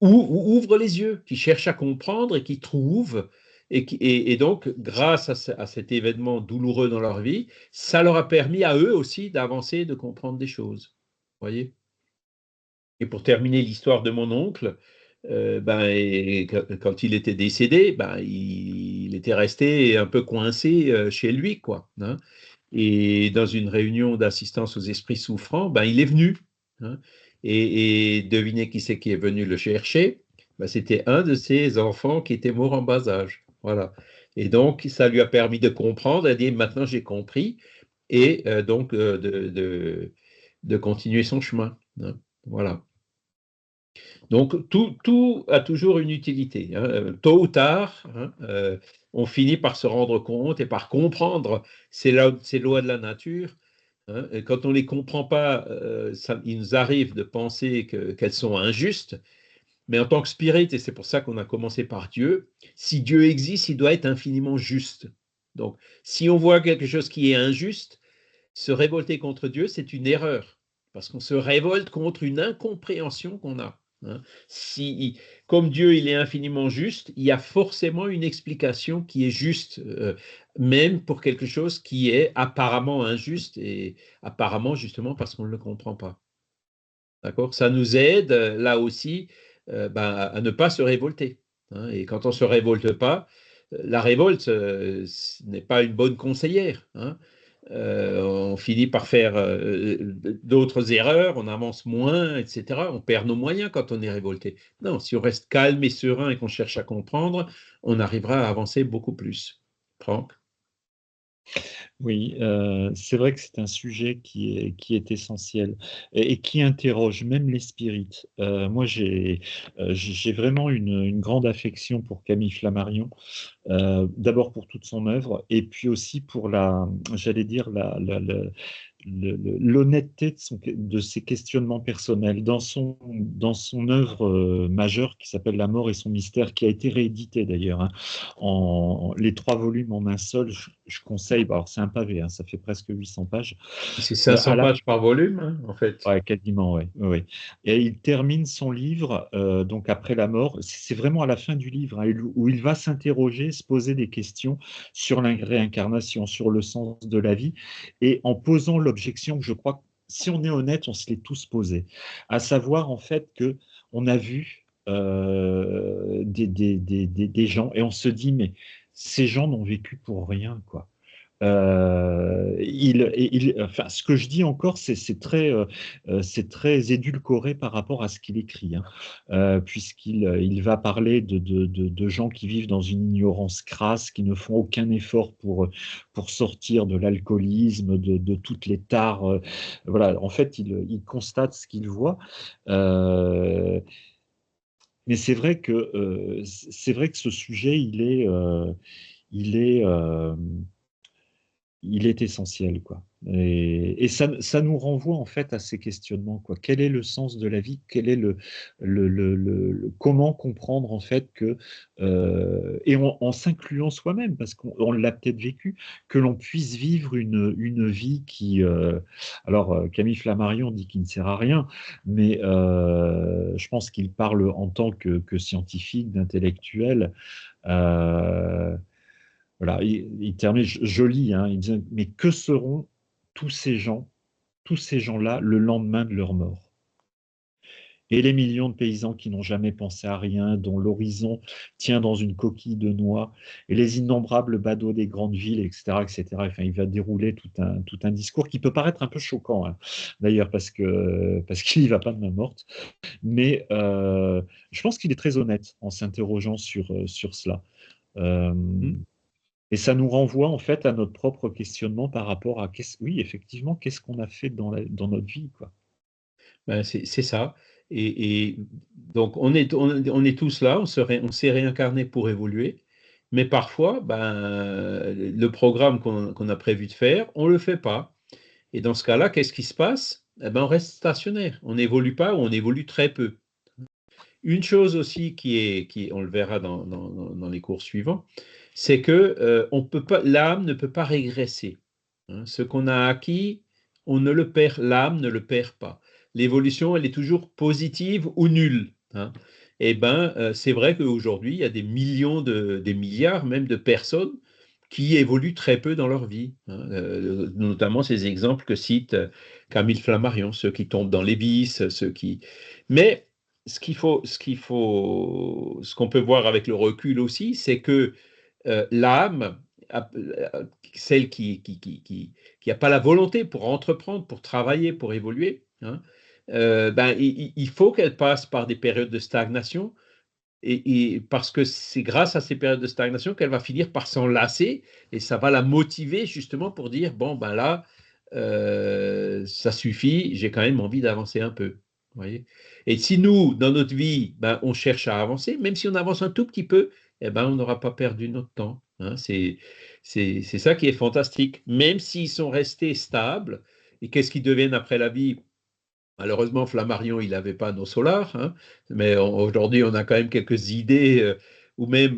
ouvrent les yeux, qui cherchent à comprendre et qui trouvent. Et donc, grâce à cet événement douloureux dans leur vie, ça leur a permis à eux aussi d'avancer, de comprendre des choses. Voyez. Et pour terminer l'histoire de mon oncle, quand il était décédé, ben, il était resté un peu coincé chez lui, quoi. Hein. Et dans une réunion d'assistance aux esprits souffrants, ben, il est venu. Hein. Et devinez qui c'est qui est venu le chercher? Ben, c'était un de ses enfants qui était mort en bas âge. Voilà. Et donc, ça lui a permis de comprendre, et dit maintenant j'ai compris, et donc de continuer son chemin. Hein. Voilà. Donc, tout a toujours une utilité. Hein. Tôt ou tard, hein, on finit par se rendre compte et par comprendre ces lois de la nature. Hein. Et quand on ne les comprend pas, il nous arrive de penser qu'elles sont injustes. Mais en tant que spirit, et c'est pour ça qu'on a commencé par Dieu, si Dieu existe, il doit être infiniment juste. Donc, si on voit quelque chose qui est injuste, se révolter contre Dieu, c'est une erreur, parce qu'on se révolte contre une incompréhension qu'on a. Hein. Comme Dieu, il est infiniment juste, il y a forcément une explication qui est juste, même pour quelque chose qui est apparemment injuste, et apparemment justement parce qu'on ne le comprend pas. D'accord? Ça nous aide, là aussi, à ne pas se révolter. Hein. Et quand on ne se révolte pas, la révolte ce n'est pas une bonne conseillère. Hein. On finit par faire d'autres erreurs, on avance moins, etc. On perd nos moyens quand on est révolté. Non, si on reste calme et serein et qu'on cherche à comprendre, on arrivera à avancer beaucoup plus. Franck? Oui, c'est vrai que c'est un sujet qui est essentiel et qui interroge même les spirites. Moi, j'ai vraiment une grande affection pour Camille Flammarion, d'abord pour toute son œuvre et puis aussi pour j'allais dire, l'honnêteté de ses questionnements personnels. Dans son œuvre majeure qui s'appelle La mort et son mystère, qui a été réédité d'ailleurs, hein, les 3 volumes en un seul, je conseille, alors c'est un pavé, hein, ça fait presque 800 pages. C'est À 500 la pages par volume, hein, en fait. Ouais, quasiment, oui. Ouais. Et il termine son livre, donc après la mort, c'est vraiment à la fin du livre, hein, où il va s'interroger, se poser des questions sur la réincarnation, sur le sens de la vie, et en posant l'objection que je crois que si on est honnête, on se l'est tous posé, à savoir en fait que on a vu des gens et on se dit, mais ces gens n'ont vécu pour rien, quoi. Enfin, ce que je dis encore, c'est très édulcoré par rapport à ce qu'il écrit, hein, puisqu'il va parler de gens qui vivent dans une ignorance crasse, qui ne font aucun effort pour sortir de l'alcoolisme, de toutes les tares. Voilà, en fait, il constate ce qu'il voit. Mais c'est vrai que ce sujet, il est, euh, il est essentiel, quoi. Et ça nous renvoie en fait à ces questionnements, quoi. Quel est le sens de la vie? Quel est comment comprendre en fait que et en s'incluant soi-même, parce qu'on l'a peut-être vécu, que l'on puisse vivre une vie qui alors Camille Flammarion dit qu'il ne sert à rien, mais je pense qu'il parle en tant que scientifique, d'intellectuel. Euh, voilà, il termine, je lis, hein, il dit, mais que seront tous tous ces gens-là, le lendemain de leur mort? Et les millions de paysans qui n'ont jamais pensé à rien, dont l'horizon tient dans une coquille de noix, et les innombrables badauds des grandes villes, etc., etc. Enfin, il va dérouler tout un discours qui peut paraître un peu choquant, hein, d'ailleurs, parce qu'il n'y va pas de main morte. Mais je pense qu'il est très honnête en s'interrogeant sur cela. Euh, Et ça nous renvoie en fait à notre propre questionnement par rapport à, oui, effectivement, qu'est-ce qu'on a fait dans notre vie, quoi. Ben, c'est ça. Et donc, on est tous là, on s'est réincarné pour évoluer, mais parfois, ben, le programme qu'on a prévu de faire, on ne le fait pas. Et dans ce cas-là, qu'est-ce qui se passe? Eh ben, on reste stationnaire. On n'évolue pas ou on évolue très peu. Une chose aussi on le verra dans les cours suivants, c'est que on peut pas, l'âme ne peut pas régresser, hein. Ce qu'on a acquis, on ne le perd, l'âme ne le perd pas. L'évolution, elle est toujours positive ou nulle, hein. Eh ben, c'est vrai qu'aujourd'hui, il y a des millions, des milliards même de personnes qui évoluent très peu dans leur vie, hein. Notamment ces exemples que cite Camille Flammarion, ceux qui tombent dans les vices, ceux qui... Mais ce qu'on peut voir avec le recul aussi, c'est que l'âme, celle qui a pas la volonté pour entreprendre, pour travailler, pour évoluer, hein, ben, il faut qu'elle passe par des périodes de stagnation, et parce que c'est grâce à ces périodes de stagnation qu'elle va finir par s'en lasser, et ça va la motiver justement pour dire, bon, ben là, ça suffit, j'ai quand même envie d'avancer un peu. Vous voyez? Et si nous, dans notre vie, ben, on cherche à avancer, même si on avance un tout petit peu, eh ben, on n'aura pas perdu notre temps, hein. C'est ça qui est fantastique. Même s'ils sont restés stables, et qu'est-ce qu'ils deviennent après la vie? Malheureusement, Flammarion, il n'avait pas nos solars, hein, mais aujourd'hui, on a quand même quelques idées, ou même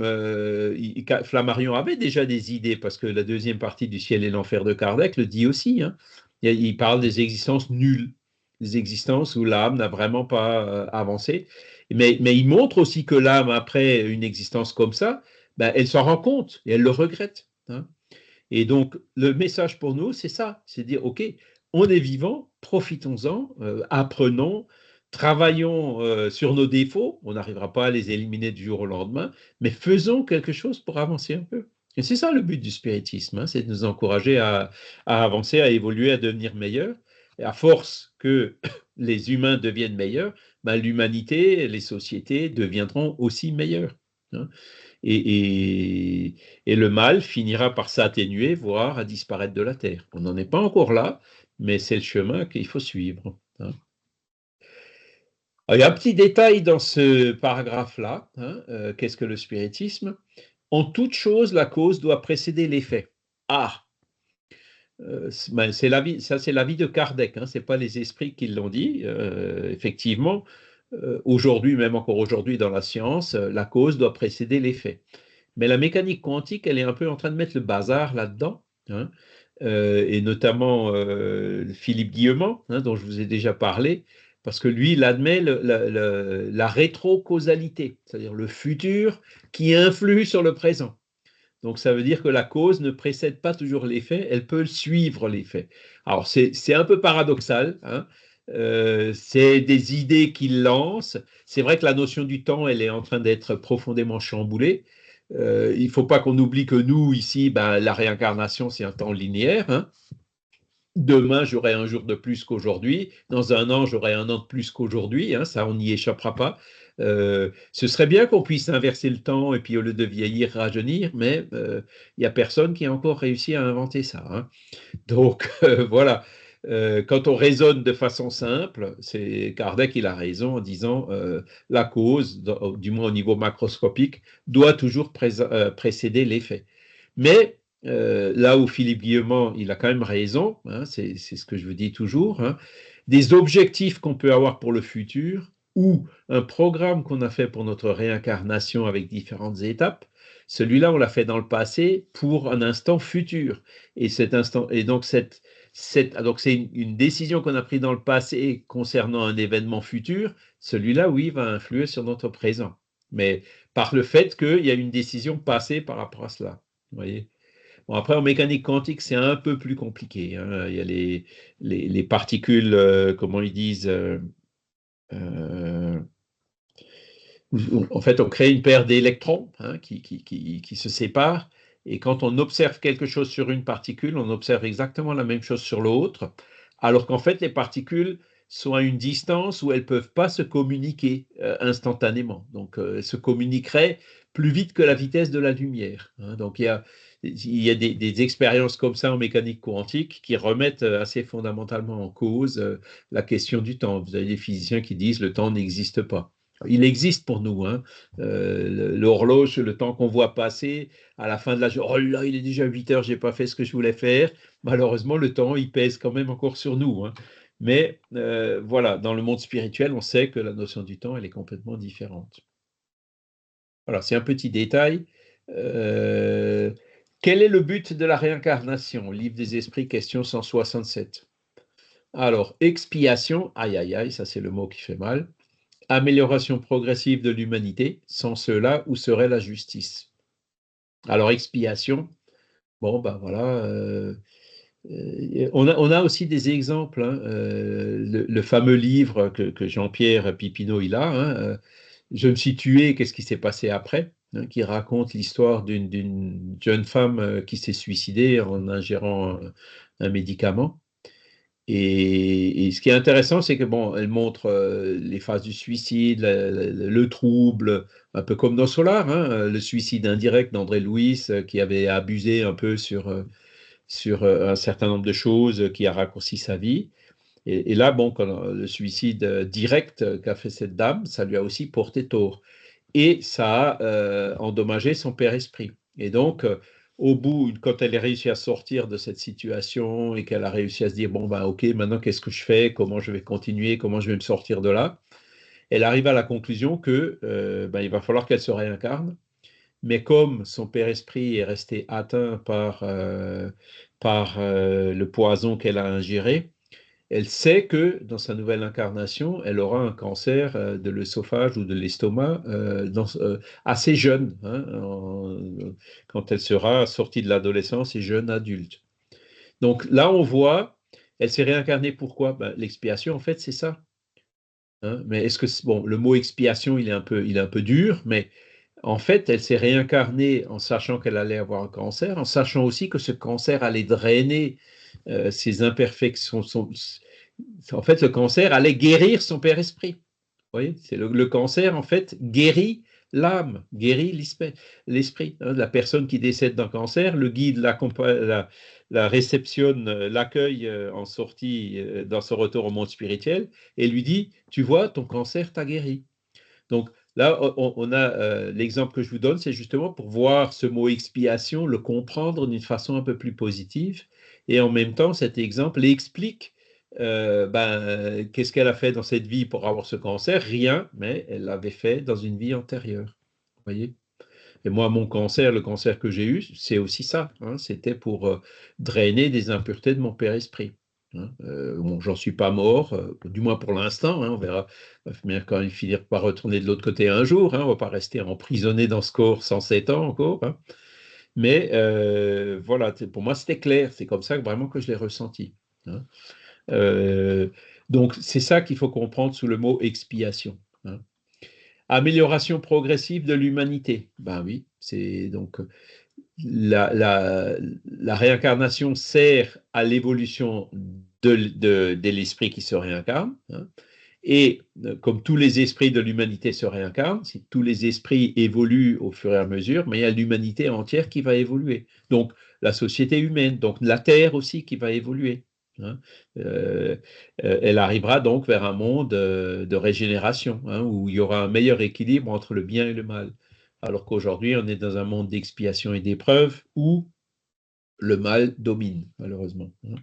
Flammarion avait déjà des idées, parce que la deuxième partie du Ciel et l'enfer de Kardec le dit aussi, hein. Il parle des existences nulles, des existences où l'âme n'a vraiment pas avancé. Mais il montre aussi que l'âme, après une existence comme ça, ben, elle s'en rend compte et elle le regrette, hein. Et donc, le message pour nous, c'est ça, c'est de dire, OK, on est vivant, profitons-en, apprenons, travaillons sur nos défauts, on n'arrivera pas à les éliminer du jour au lendemain, mais faisons quelque chose pour avancer un peu. Et c'est ça le but du spiritisme, hein, c'est de nous encourager à avancer, à évoluer, à devenir meilleurs. Et à force que les humains deviennent meilleurs, ben, l'humanité, les sociétés deviendront aussi meilleures, hein. Et le mal finira par s'atténuer, voire à disparaître de la Terre. On n'en est pas encore là, mais c'est le chemin qu'il faut suivre, hein. Alors, il y a un petit détail dans ce paragraphe-là, hein, qu'est-ce que le spiritisme? En toute chose, la cause doit précéder l'effet. Ah, c'est l'avis, ça c'est l'avis de Kardec, hein, ce n'est pas les esprits qui l'ont dit. Effectivement, aujourd'hui, même encore aujourd'hui dans la science, la cause doit précéder l'effet. Mais la mécanique quantique, elle est un peu en train de mettre le bazar là-dedans, hein, et notamment Philippe Guillemont, hein, dont je vous ai déjà parlé, parce que lui, il admet la rétrocausalité, c'est-à-dire le futur qui influe sur le présent. Donc, ça veut dire que la cause ne précède pas toujours l'effet, elle peut suivre l'effet. Alors, c'est un peu paradoxal, hein. C'est des idées qu'il lance. C'est vrai que la notion du temps, elle est en train d'être profondément chamboulée. Il ne faut pas qu'on oublie que nous, ici, ben, la réincarnation, c'est un temps linéaire, hein. Demain, j'aurai un jour de plus qu'aujourd'hui. Dans un an, j'aurai un an de plus qu'aujourd'hui, hein. Ça, on n'y échappera pas. Ce serait bien qu'on puisse inverser le temps et puis au lieu de vieillir, rajeunir, mais il n'y a personne qui a encore réussi à inventer ça, hein. Donc, voilà. Quand on raisonne de façon simple, c'est Kardec, il a raison en disant la cause, du moins au niveau macroscopique, doit toujours précéder l'effet. Mais là où Philippe Guillemont, il a quand même raison, hein, c'est ce que je vous dis toujours, hein, des objectifs qu'on peut avoir pour le futur ou un programme qu'on a fait pour notre réincarnation avec différentes étapes, celui-là, on l'a fait dans le passé pour un instant futur. Et cet instant, et donc donc c'est une décision qu'on a prise dans le passé concernant un événement futur. Celui-là, oui, va influer sur notre présent. Mais par le fait qu'il y a une décision passée par rapport à cela. Vous voyez? Bon, après, en mécanique quantique, c'est un peu plus compliqué, hein. Il y a les particules, comment ils disent, en fait, on crée une paire d'électrons, hein, qui se séparent. Et quand on observe quelque chose sur une particule, on observe exactement la même chose sur l'autre, alors qu'en fait, les particules sont à une distance où elles ne peuvent pas se communiquer instantanément. Donc, elles se communiqueraient plus vite que la vitesse de la lumière, hein. Donc, il y a des expériences comme ça en mécanique quantique qui remettent assez fondamentalement en cause la question du temps. Vous avez des physiciens qui disent le temps n'existe pas. Il existe pour nous, hein. L'horloge, le temps qu'on voit passer, à la fin de la journée, oh là, il est déjà 8 heures, je n'ai pas fait ce que je voulais faire. Malheureusement, le temps, il pèse quand même encore sur nous, hein. Mais voilà, dans le monde spirituel, on sait que la notion du temps, elle est complètement différente. Voilà, c'est un petit détail. Quel est le but de la réincarnation? Livre des Esprits, question 167. Alors, expiation, aïe aïe aïe, ça c'est le mot qui fait mal. Amélioration progressive de l'humanité, sans cela, où serait la justice? Alors, expiation, bon, ben voilà, on a aussi des exemples, hein, le fameux livre que Jean-Pierre Pipineau il a, hein, Je me suis tué, qu'est-ce qui s'est passé après, hein, qui raconte l'histoire d'une jeune femme qui s'est suicidée en ingérant un médicament. Et ce qui est intéressant, c'est que bon, elle montre les phases du suicide, le trouble, un peu comme dans Solar, hein, le suicide indirect d'André Louis qui avait abusé un peu sur un certain nombre de choses qui a raccourci sa vie. Et là, bon, quand le suicide direct qu'a fait cette dame, ça lui a aussi porté tort. Et ça a endommagé son père esprit. Et donc, au bout, quand elle a réussi à sortir de cette situation et qu'elle a réussi à se dire, bon, ben, ok, maintenant, qu'est-ce que je fais? Comment je vais continuer? Comment je vais me sortir de là? Elle arrive à la conclusion que ben, il va falloir qu'elle se réincarne. Mais comme son père esprit est resté atteint par le poison qu'elle a ingéré, elle sait que dans sa nouvelle incarnation, elle aura un cancer de l'œsophage ou de l'estomac assez jeune, hein, quand elle sera sortie de l'adolescence et jeune adulte. Donc là, on voit, elle s'est réincarnée pourquoi? Ben, l'expiation, en fait, c'est ça, hein. Mais est-ce que, bon, le mot expiation, il est un peu dur, mais en fait, elle s'est réincarnée en sachant qu'elle allait avoir un cancer, en sachant aussi que ce cancer allait drainer ses imperfections. En fait, le cancer allait guérir son père esprit. Vous voyez, c'est le cancer, en fait, guérit l'âme, guérit l'esprit, hein. La personne qui décède d'un cancer, le guide la réceptionne, l'accueille en sortie dans son retour au monde spirituel et lui dit, tu vois, ton cancer t'a guéri. Donc là, on a l'exemple que je vous donne, c'est justement pour voir ce mot expiation, le comprendre d'une façon un peu plus positive et en même temps, cet exemple explique qu'est-ce qu'elle a fait dans cette vie pour avoir ce cancer? Rien, mais elle l'avait fait dans une vie antérieure. Vous voyez? Et moi, mon cancer, le cancer que j'ai eu, c'est aussi ça. Hein, c'était pour drainer des impuretés de mon père-esprit. Hein. Bon, j'en suis pas mort, du moins pour l'instant. Hein, on verra bien quand il finira par retourner de l'autre côté un jour. Hein, on ne va pas rester emprisonné dans ce corps 107 ans encore. Hein. Mais voilà, pour moi, c'était clair. C'est comme ça que, vraiment que je l'ai ressenti. Hein. Donc, c'est ça qu'il faut comprendre sous le mot expiation. Hein. Amélioration progressive de l'humanité. Ben oui, c'est donc la réincarnation sert à l'évolution de l'esprit qui se réincarne. Hein. Et comme tous les esprits de l'humanité se réincarnent, si tous les esprits évoluent au fur et à mesure, mais il y a l'humanité entière qui va évoluer. Donc la société humaine, donc la Terre aussi qui va évoluer. Hein. Elle arrivera donc vers un monde de régénération, hein, où il y aura un meilleur équilibre entre le bien et le mal. Alors qu'aujourd'hui, on est dans un monde d'expiation et d'épreuve où le mal domine, malheureusement. Hein.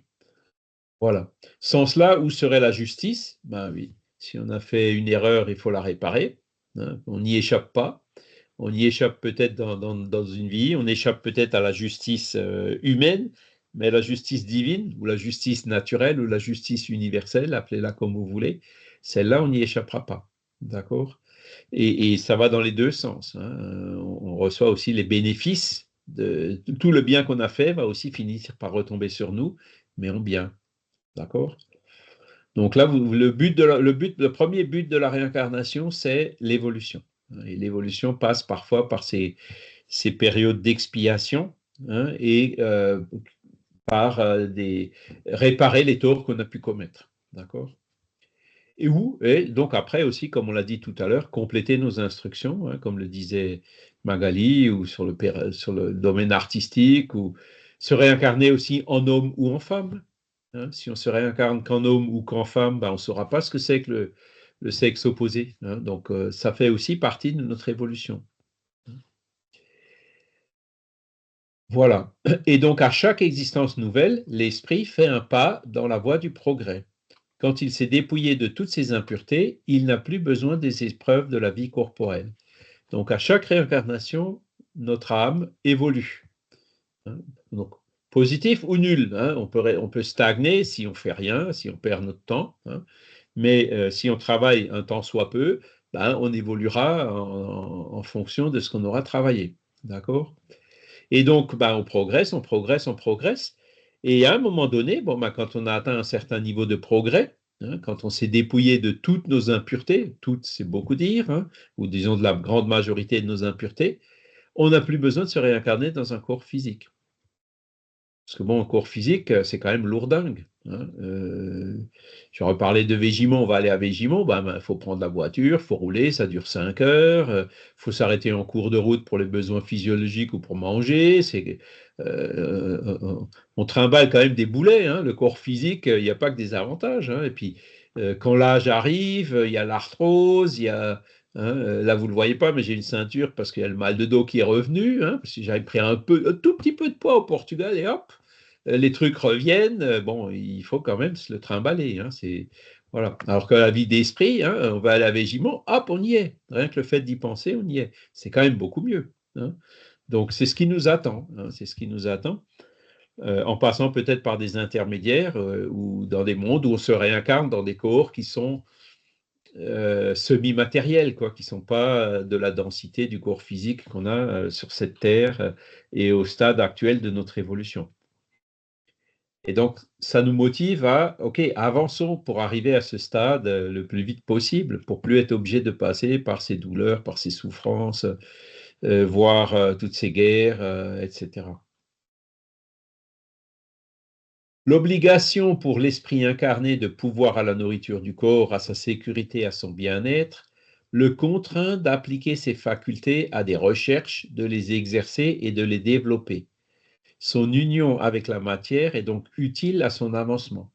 Voilà. Sans cela, où serait la justice? Ben oui, si on a fait une erreur, il faut la réparer. Hein. On n'y échappe pas. On y échappe peut-être dans une vie, on échappe peut-être à la justice humaine, mais la justice divine, ou la justice naturelle, ou la justice universelle, appelez-la comme vous voulez, celle-là, on n'y échappera pas. D'accord? Et ça va dans les deux sens. Hein. On reçoit aussi les bénéfices de tout le bien qu'on a fait, va aussi finir par retomber sur nous, mais en bien. D'accord? Donc là, le premier but de la réincarnation, c'est l'évolution. Et l'évolution passe parfois par ces périodes d'expiation, hein, et par réparer les torts qu'on a pu commettre. D'accord? Et donc après aussi, comme on l'a dit tout à l'heure, compléter nos instructions, hein, comme le disait Magali, ou sur le domaine artistique, ou se réincarner aussi en homme ou en femme. Hein. Si on se réincarne qu'en homme ou qu'en femme, ben, on ne saura pas ce que c'est que le sexe opposé. Hein. Donc ça fait aussi partie de notre évolution. Voilà. Et donc à chaque existence nouvelle, l'esprit fait un pas dans la voie du progrès. Quand il s'est dépouillé de toutes ses impuretés, il n'a plus besoin des épreuves de la vie corporelle. Donc à chaque réincarnation, notre âme évolue. Hein. Donc positif ou nul. Hein. On peut stagner si on ne fait rien, si on perd notre temps. Hein. Mais si on travaille un temps soit peu, ben, on évoluera en fonction de ce qu'on aura travaillé. D'accord? Et donc, ben, on progresse, on progresse, on progresse. Et à un moment donné, bon, ben, quand on a atteint un certain niveau de progrès, hein, quand on s'est dépouillé de toutes nos impuretés, toutes, c'est beaucoup dire, hein, ou disons de la grande majorité de nos impuretés, on n'a plus besoin de se réincarner dans un corps physique. Parce que bon, un corps physique, c'est quand même lourdingue. Hein. J'aurais parlé de Végimont, on va aller à Végimont, ben, faut prendre la voiture, il faut rouler, ça dure 5 heures, faut s'arrêter en cours de route pour les besoins physiologiques ou pour manger. On trimballe quand même des boulets. Hein. Le corps physique, il n'y a pas que des avantages. Hein. Et puis, quand l'âge arrive, il y a l'arthrose, il y a... Hein, là, vous ne le voyez pas, mais j'ai une ceinture parce qu'il y a le mal de dos qui est revenu. Hein, parce que j'avais pris un tout petit peu de poids au Portugal et hop, les trucs reviennent. Bon, il faut quand même se le trimballer. Hein, voilà. Alors que la vie d'esprit, hein, on va aller à Végimont, hop, on y est. Rien que le fait d'y penser, on y est. C'est quand même beaucoup mieux. Hein. Donc, c'est ce qui nous attend. Hein, c'est ce qui nous attend. En passant peut-être par des intermédiaires ou dans des mondes où on se réincarne dans des corps qui sont semi-matériels, quoi, qui ne sont pas de la densité du corps physique qu'on a sur cette terre et au stade actuel de notre évolution. Et donc, ça nous motive à, OK, avançons pour arriver à ce stade le plus vite possible, pour plus être obligé de passer par ces douleurs, par ces souffrances, voir toutes ces guerres, etc. L'obligation pour l'esprit incarné de pouvoir à la nourriture du corps, à sa sécurité, à son bien-être, le contraint d'appliquer ses facultés à des recherches, de les exercer et de les développer. Son union avec la matière est donc utile à son avancement.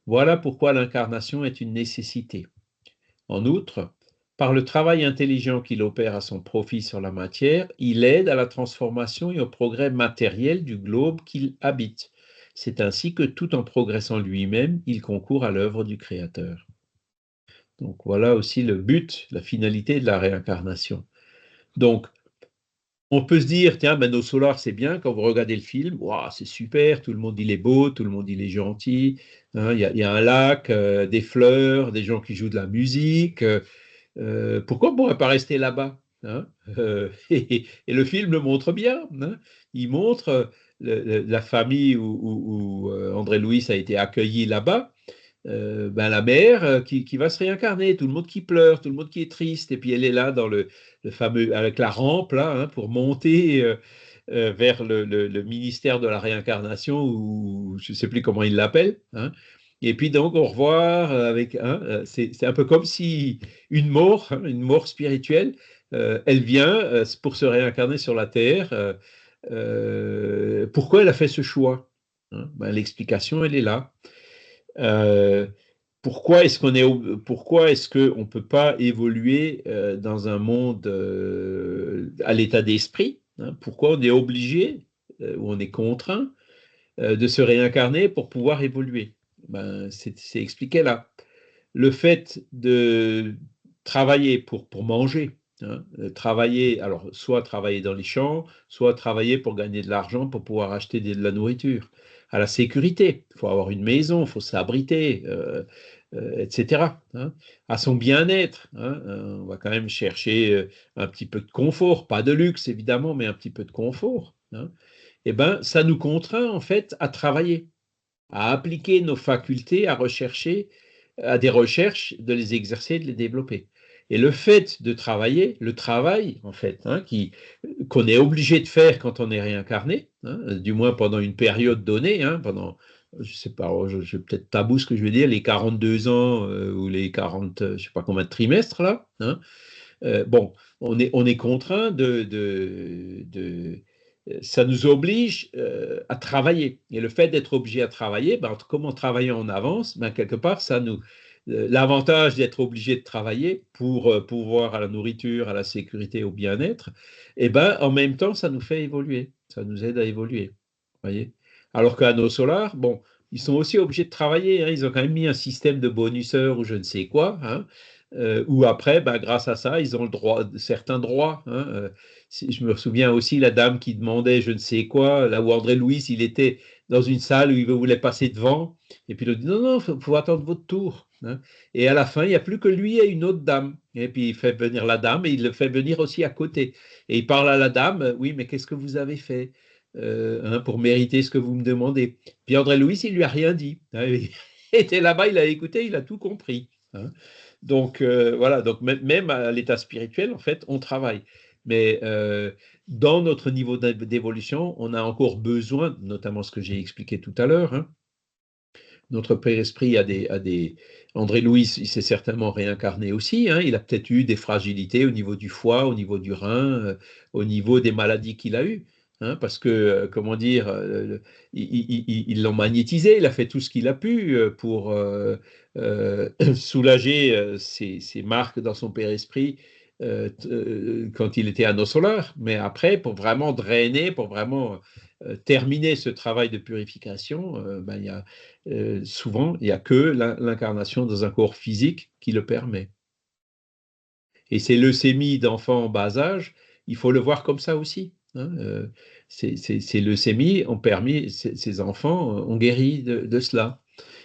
Voilà pourquoi l'incarnation est une nécessité. En outre, par le travail intelligent qu'il opère à son profit sur la matière, il aide à la transformation et au progrès matériel du globe qu'il habite. c'est ainsi que tout en progressant lui-même, il concourt à l'œuvre du Créateur. Donc voilà aussi le but, la finalité de la réincarnation. Donc, on peut se dire, tiens, ben, nos solars, c'est bien, quand vous regardez le film, wow, c'est super, tout le monde il est beau, tout le monde il est gentil, hein, il y a un lac, des fleurs, des gens qui jouent de la musique, pourquoi on ne pourrait pas rester là-bas, hein? Et le film le montre bien, hein. Il montre la famille où André Louis a été accueilli là-bas, ben, la mère qui va se réincarner, tout le monde qui pleure, tout le monde qui est triste, et puis elle est là dans le fameux, avec la rampe là, hein, pour monter vers le ministère de la réincarnation, ou je ne sais plus comment il l'appelle, hein. Et puis donc au revoir avec, hein, c'est un peu comme si une mort, hein, une mort spirituelle, elle vient pour se réincarner sur la terre. Pourquoi elle a fait ce choix, hein? Ben, l'explication elle est là. Euh, pourquoi est-ce qu'on ne peut pas évoluer dans un monde à l'état d'esprit, hein? Pourquoi on est obligé ou on est contraint de se réincarner pour pouvoir évoluer? Ben, c'est expliqué là. Le fait de travailler pour manger, hein, travailler, alors soit travailler dans les champs, soit travailler pour gagner de l'argent pour pouvoir acheter de la nourriture. À la sécurité, il faut avoir une maison, il faut s'abriter, etc., hein. À son bien-être, hein, on va quand même chercher un petit peu de confort, pas de luxe évidemment, mais un petit peu de confort, hein. Et ben, ça nous contraint en fait à travailler, à appliquer nos facultés, à rechercher, à des recherches, de les exercer, de les développer. Et le fait de travailler, le travail, en fait, hein, qu'on est obligé de faire quand on est réincarné, hein, du moins pendant une période donnée, hein, pendant, je ne sais pas, je peut-être tabou ce que je veux dire, les 42 ans ou les 40, je ne sais pas combien de trimestres, là, hein, bon, on est contraint ça nous oblige à travailler. Et le fait d'être obligé à travailler, ben, comme on travaille en avance, ben, quelque part, l'avantage d'être obligé de travailler pour pouvoir à la nourriture, à la sécurité, au bien-être, et ben, en même temps, ça nous fait évoluer. Ça nous aide à évoluer. Voyez. Alors qu'à nos solars, bon, ils sont aussi obligés de travailler, hein. Ils ont quand même mis un système de bonuseurs ou je ne sais quoi, hein, où après, ben, grâce à ça, ils ont certains droits, hein. Je me souviens aussi la dame qui demandait je ne sais quoi, là où André Louis, il était dans une salle où il voulait passer devant, et puis il a dit non, non, faut attendre votre tour, hein. Et à la fin, il n'y a plus que lui et une autre dame. Et puis il fait venir la dame et il le fait venir aussi à côté. Et il parle à la dame, oui, mais qu'est-ce que vous avez fait hein, pour mériter ce que vous me demandez? Puis André Louis, il lui a rien dit, hein. Il était là-bas, il a écouté, il a tout compris, hein. Donc voilà, donc même à l'état spirituel, en fait, on travaille. Mais dans notre niveau d'évolution, on a encore besoin, notamment ce que j'ai expliqué tout à l'heure, hein, notre Père Esprit André Louis, il s'est certainement réincarné aussi, hein, il a peut-être eu des fragilités au niveau du foie, au niveau du rein, au niveau des maladies qu'il a eues, hein, parce que, comment dire, ils l'ont magnétisé, il a fait tout ce qu'il a pu pour soulager ses marques dans son Père Esprit quand il était à nos solaires, mais après, pour vraiment drainer, pour vraiment terminer ce travail de purification, ben, souvent, il n'y a que l'incarnation dans un corps physique qui le permet. Et ces leucémies d'enfants en bas âge, il faut le voir comme ça aussi, hein. Ces leucémies ont permis, ces enfants ont guéri de cela.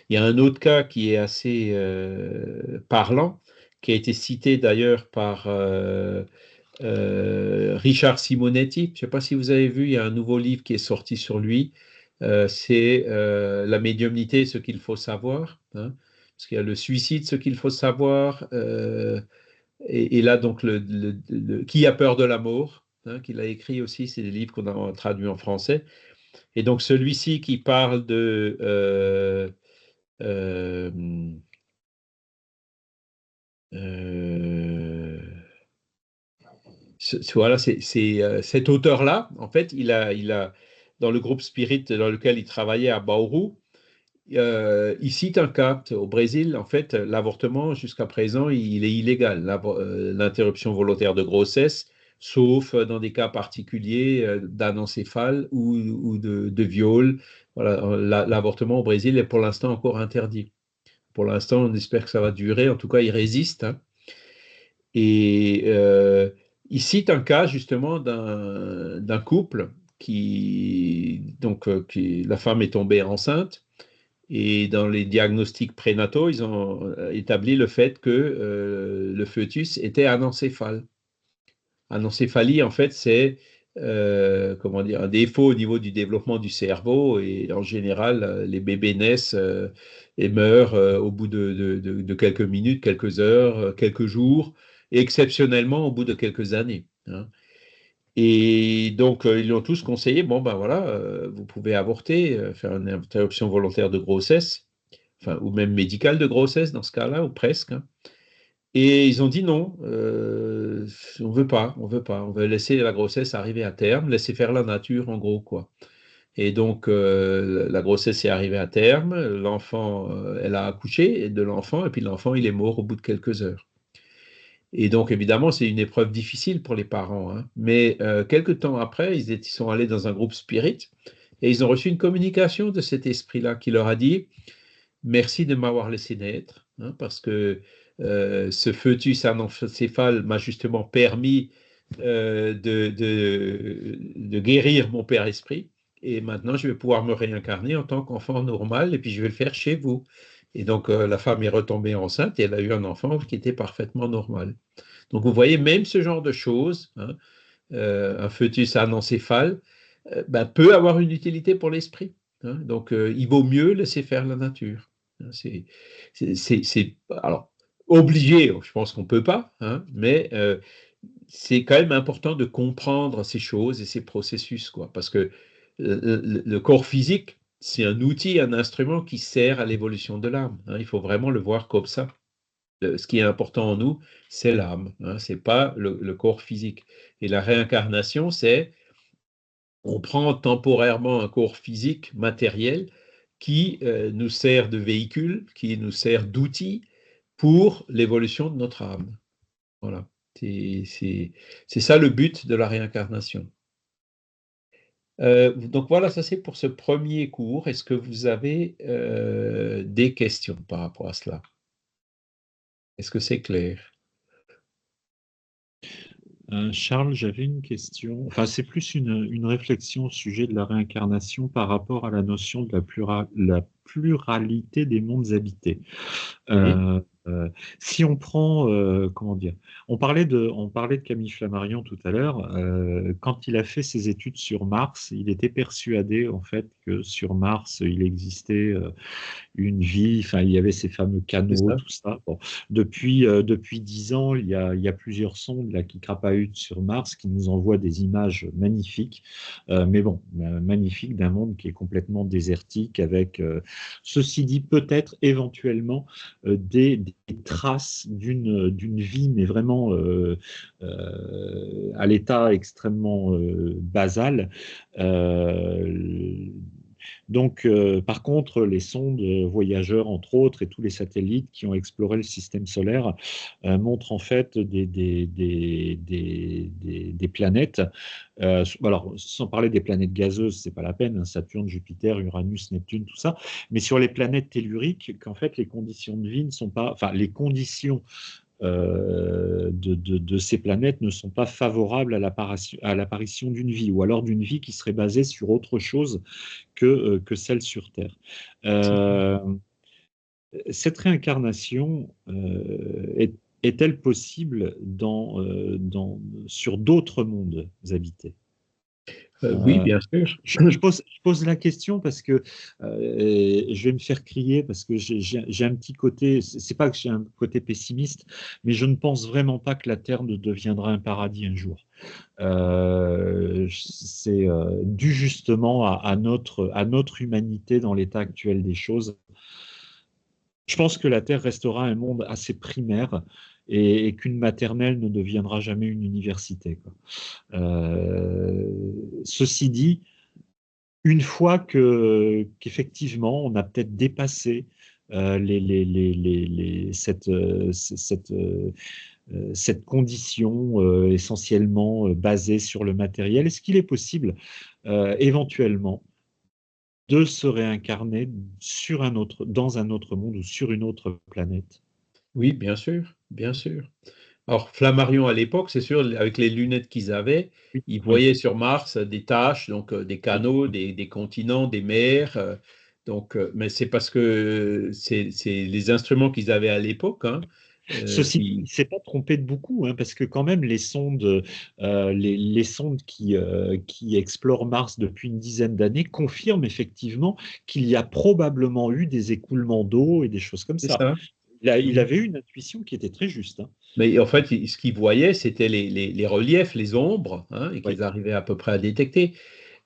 Il y a un autre cas qui est assez parlant, qui a été cité d'ailleurs par Richard Simonetti. Je ne sais pas si vous avez vu, il y a un nouveau livre qui est sorti sur lui. C'est la médiumnité, ce qu'il faut savoir, hein, parce qu'il y a le suicide, ce qu'il faut savoir, et là donc Qui a peur de la mort, hein, qu'il a écrit aussi, c'est des livres qu'on a traduits en français. Et donc celui-ci qui parle de voilà, c'est cet auteur-là, en fait, il a dans le groupe Spirit dans lequel il travaillait à Bauru, il cite un cas au Brésil. En fait, l'avortement, jusqu'à présent, il est illégal. L'interruption volontaire de grossesse, sauf dans des cas particuliers d'anencéphale ou de viol. Voilà, l'avortement au Brésil est pour l'instant encore interdit. Pour l'instant, on espère que ça va durer. En tout cas, il résiste, hein. Et il cite un cas justement d'un couple la femme est tombée enceinte et dans les diagnostics prénataux, ils ont établi le fait que le fœtus était anencéphale. Anencéphalie, en fait, c'est comment dire, un défaut au niveau du développement du cerveau et en général, les bébés naissent et meurent au bout de quelques minutes, quelques heures, quelques jours et exceptionnellement au bout de quelques années, hein. Et donc, ils lui ont tous conseillé, bon, ben voilà, vous pouvez avorter, faire une interruption volontaire de grossesse, enfin, ou même médicale de grossesse dans ce cas-là, ou presque, hein. Et ils ont dit non, on veut pas, on veut laisser la grossesse arriver à terme, laisser faire la nature en gros, quoi. Et donc la grossesse est arrivée à terme, l'enfant, elle a accouché de l'enfant, et puis l'enfant, il est mort au bout de quelques heures. Et donc évidemment, c'est une épreuve difficile pour les parents, hein. Mais quelques temps après, ils sont allés dans un groupe spirit, et ils ont reçu une communication de cet esprit-là qui leur a dit, merci de m'avoir laissé naître, hein, parce que ce fœtus anencéphale m'a justement permis de guérir mon père esprit. Et maintenant, je vais pouvoir me réincarner en tant qu'enfant normal, et puis je vais le faire chez vous. Et donc, la femme est retombée enceinte et elle a eu un enfant qui était parfaitement normal. Donc, vous voyez, même ce genre de choses, hein, un fœtus anencéphale, ben, peut avoir une utilité pour l'esprit, hein. Donc, il vaut mieux laisser faire la nature. Alors, obligé, je pense qu'on ne peut pas, hein, mais c'est quand même important de comprendre ces choses et ces processus, quoi, parce que le corps physique, c'est un outil, un instrument qui sert à l'évolution de l'âme, hein. Il faut vraiment le voir comme ça. Ce qui est important en nous, c'est l'âme, hein, ce n'est pas le corps physique. Et la réincarnation, c'est on prend temporairement un corps physique, matériel, qui nous sert de véhicule, qui nous sert d'outil pour l'évolution de notre âme. Voilà. C'est ça le but de la réincarnation. Donc voilà, ça c'est pour ce premier cours. Est-ce que vous avez des questions par rapport à cela? Est-ce que c'est clair? Charles, j'avais une question. Enfin, c'est plus une réflexion au sujet de la réincarnation par rapport à la notion de la pluralité des mondes habités. Oui. Si on prend, comment dire, on parlait de Camille Flammarion tout à l'heure. Quand il a fait ses études sur Mars, il était persuadé en fait que sur Mars il existait une vie, enfin il y avait ces fameux canaux, Ça. tout ça. Bon, depuis 10 ans, il y a plusieurs sondes là qui crapahutent sur Mars, qui nous envoient des images magnifiques, mais bon, magnifiques d'un monde qui est complètement désertique, avec, ceci dit, peut-être éventuellement des traces d'une vie, mais vraiment à l'état extrêmement basal. Donc, par contre, les sondes voyageurs, entre autres, et tous les satellites qui ont exploré le système solaire montrent en fait des planètes. Alors, sans parler des planètes gazeuses, c'est pas la peine, hein, Saturne, Jupiter, Uranus, Neptune, tout ça. Mais sur les planètes telluriques, qu'en fait, les conditions de vie ne sont pas, enfin, les conditions de ces planètes ne sont pas favorables à l'apparition d'une vie, ou alors d'une vie qui serait basée sur autre chose que celle sur Terre. Cette réincarnation est-elle possible sur d'autres mondes habités? Oui, bien sûr. Je pose la question parce que je vais me faire crier, parce que j'ai un petit côté, c'est pas que j'ai un côté pessimiste, mais je ne pense vraiment pas que la Terre ne deviendra un paradis un jour. C'est dû justement à notre humanité dans l'état actuel des choses. Je pense que la Terre restera un monde assez primaire, et qu'une maternelle ne deviendra jamais une université, quoi. Ceci dit, une fois qu'effectivement on a peut-être dépassé cette cette condition essentiellement basée sur le matériel? Est-ce qu'il est possible éventuellement de se réincarner dans un autre monde ou sur une autre planète? Oui, bien sûr, bien sûr. Alors, Flammarion, à l'époque, c'est sûr, avec les lunettes qu'ils avaient, Oui, ils oui, voyaient sur Mars des taches, donc des oui. canaux, des continents, des mers. Mais c'est parce que c'est les instruments qu'ils avaient à l'époque, hein, Ceci dit, il qui, ne s'est pas trompé de beaucoup, hein, parce que quand même les sondes qui explorent Mars depuis une dizaine d'années confirment effectivement qu'il y a probablement eu des écoulements d'eau et des choses comme c'est ça. ça. Il avait eu une intuition qui était très juste, hein. Mais en fait, ce qu'ils voyaient, c'était les reliefs, les ombres, hein, et Oui, qu'ils arrivaient à peu près à détecter.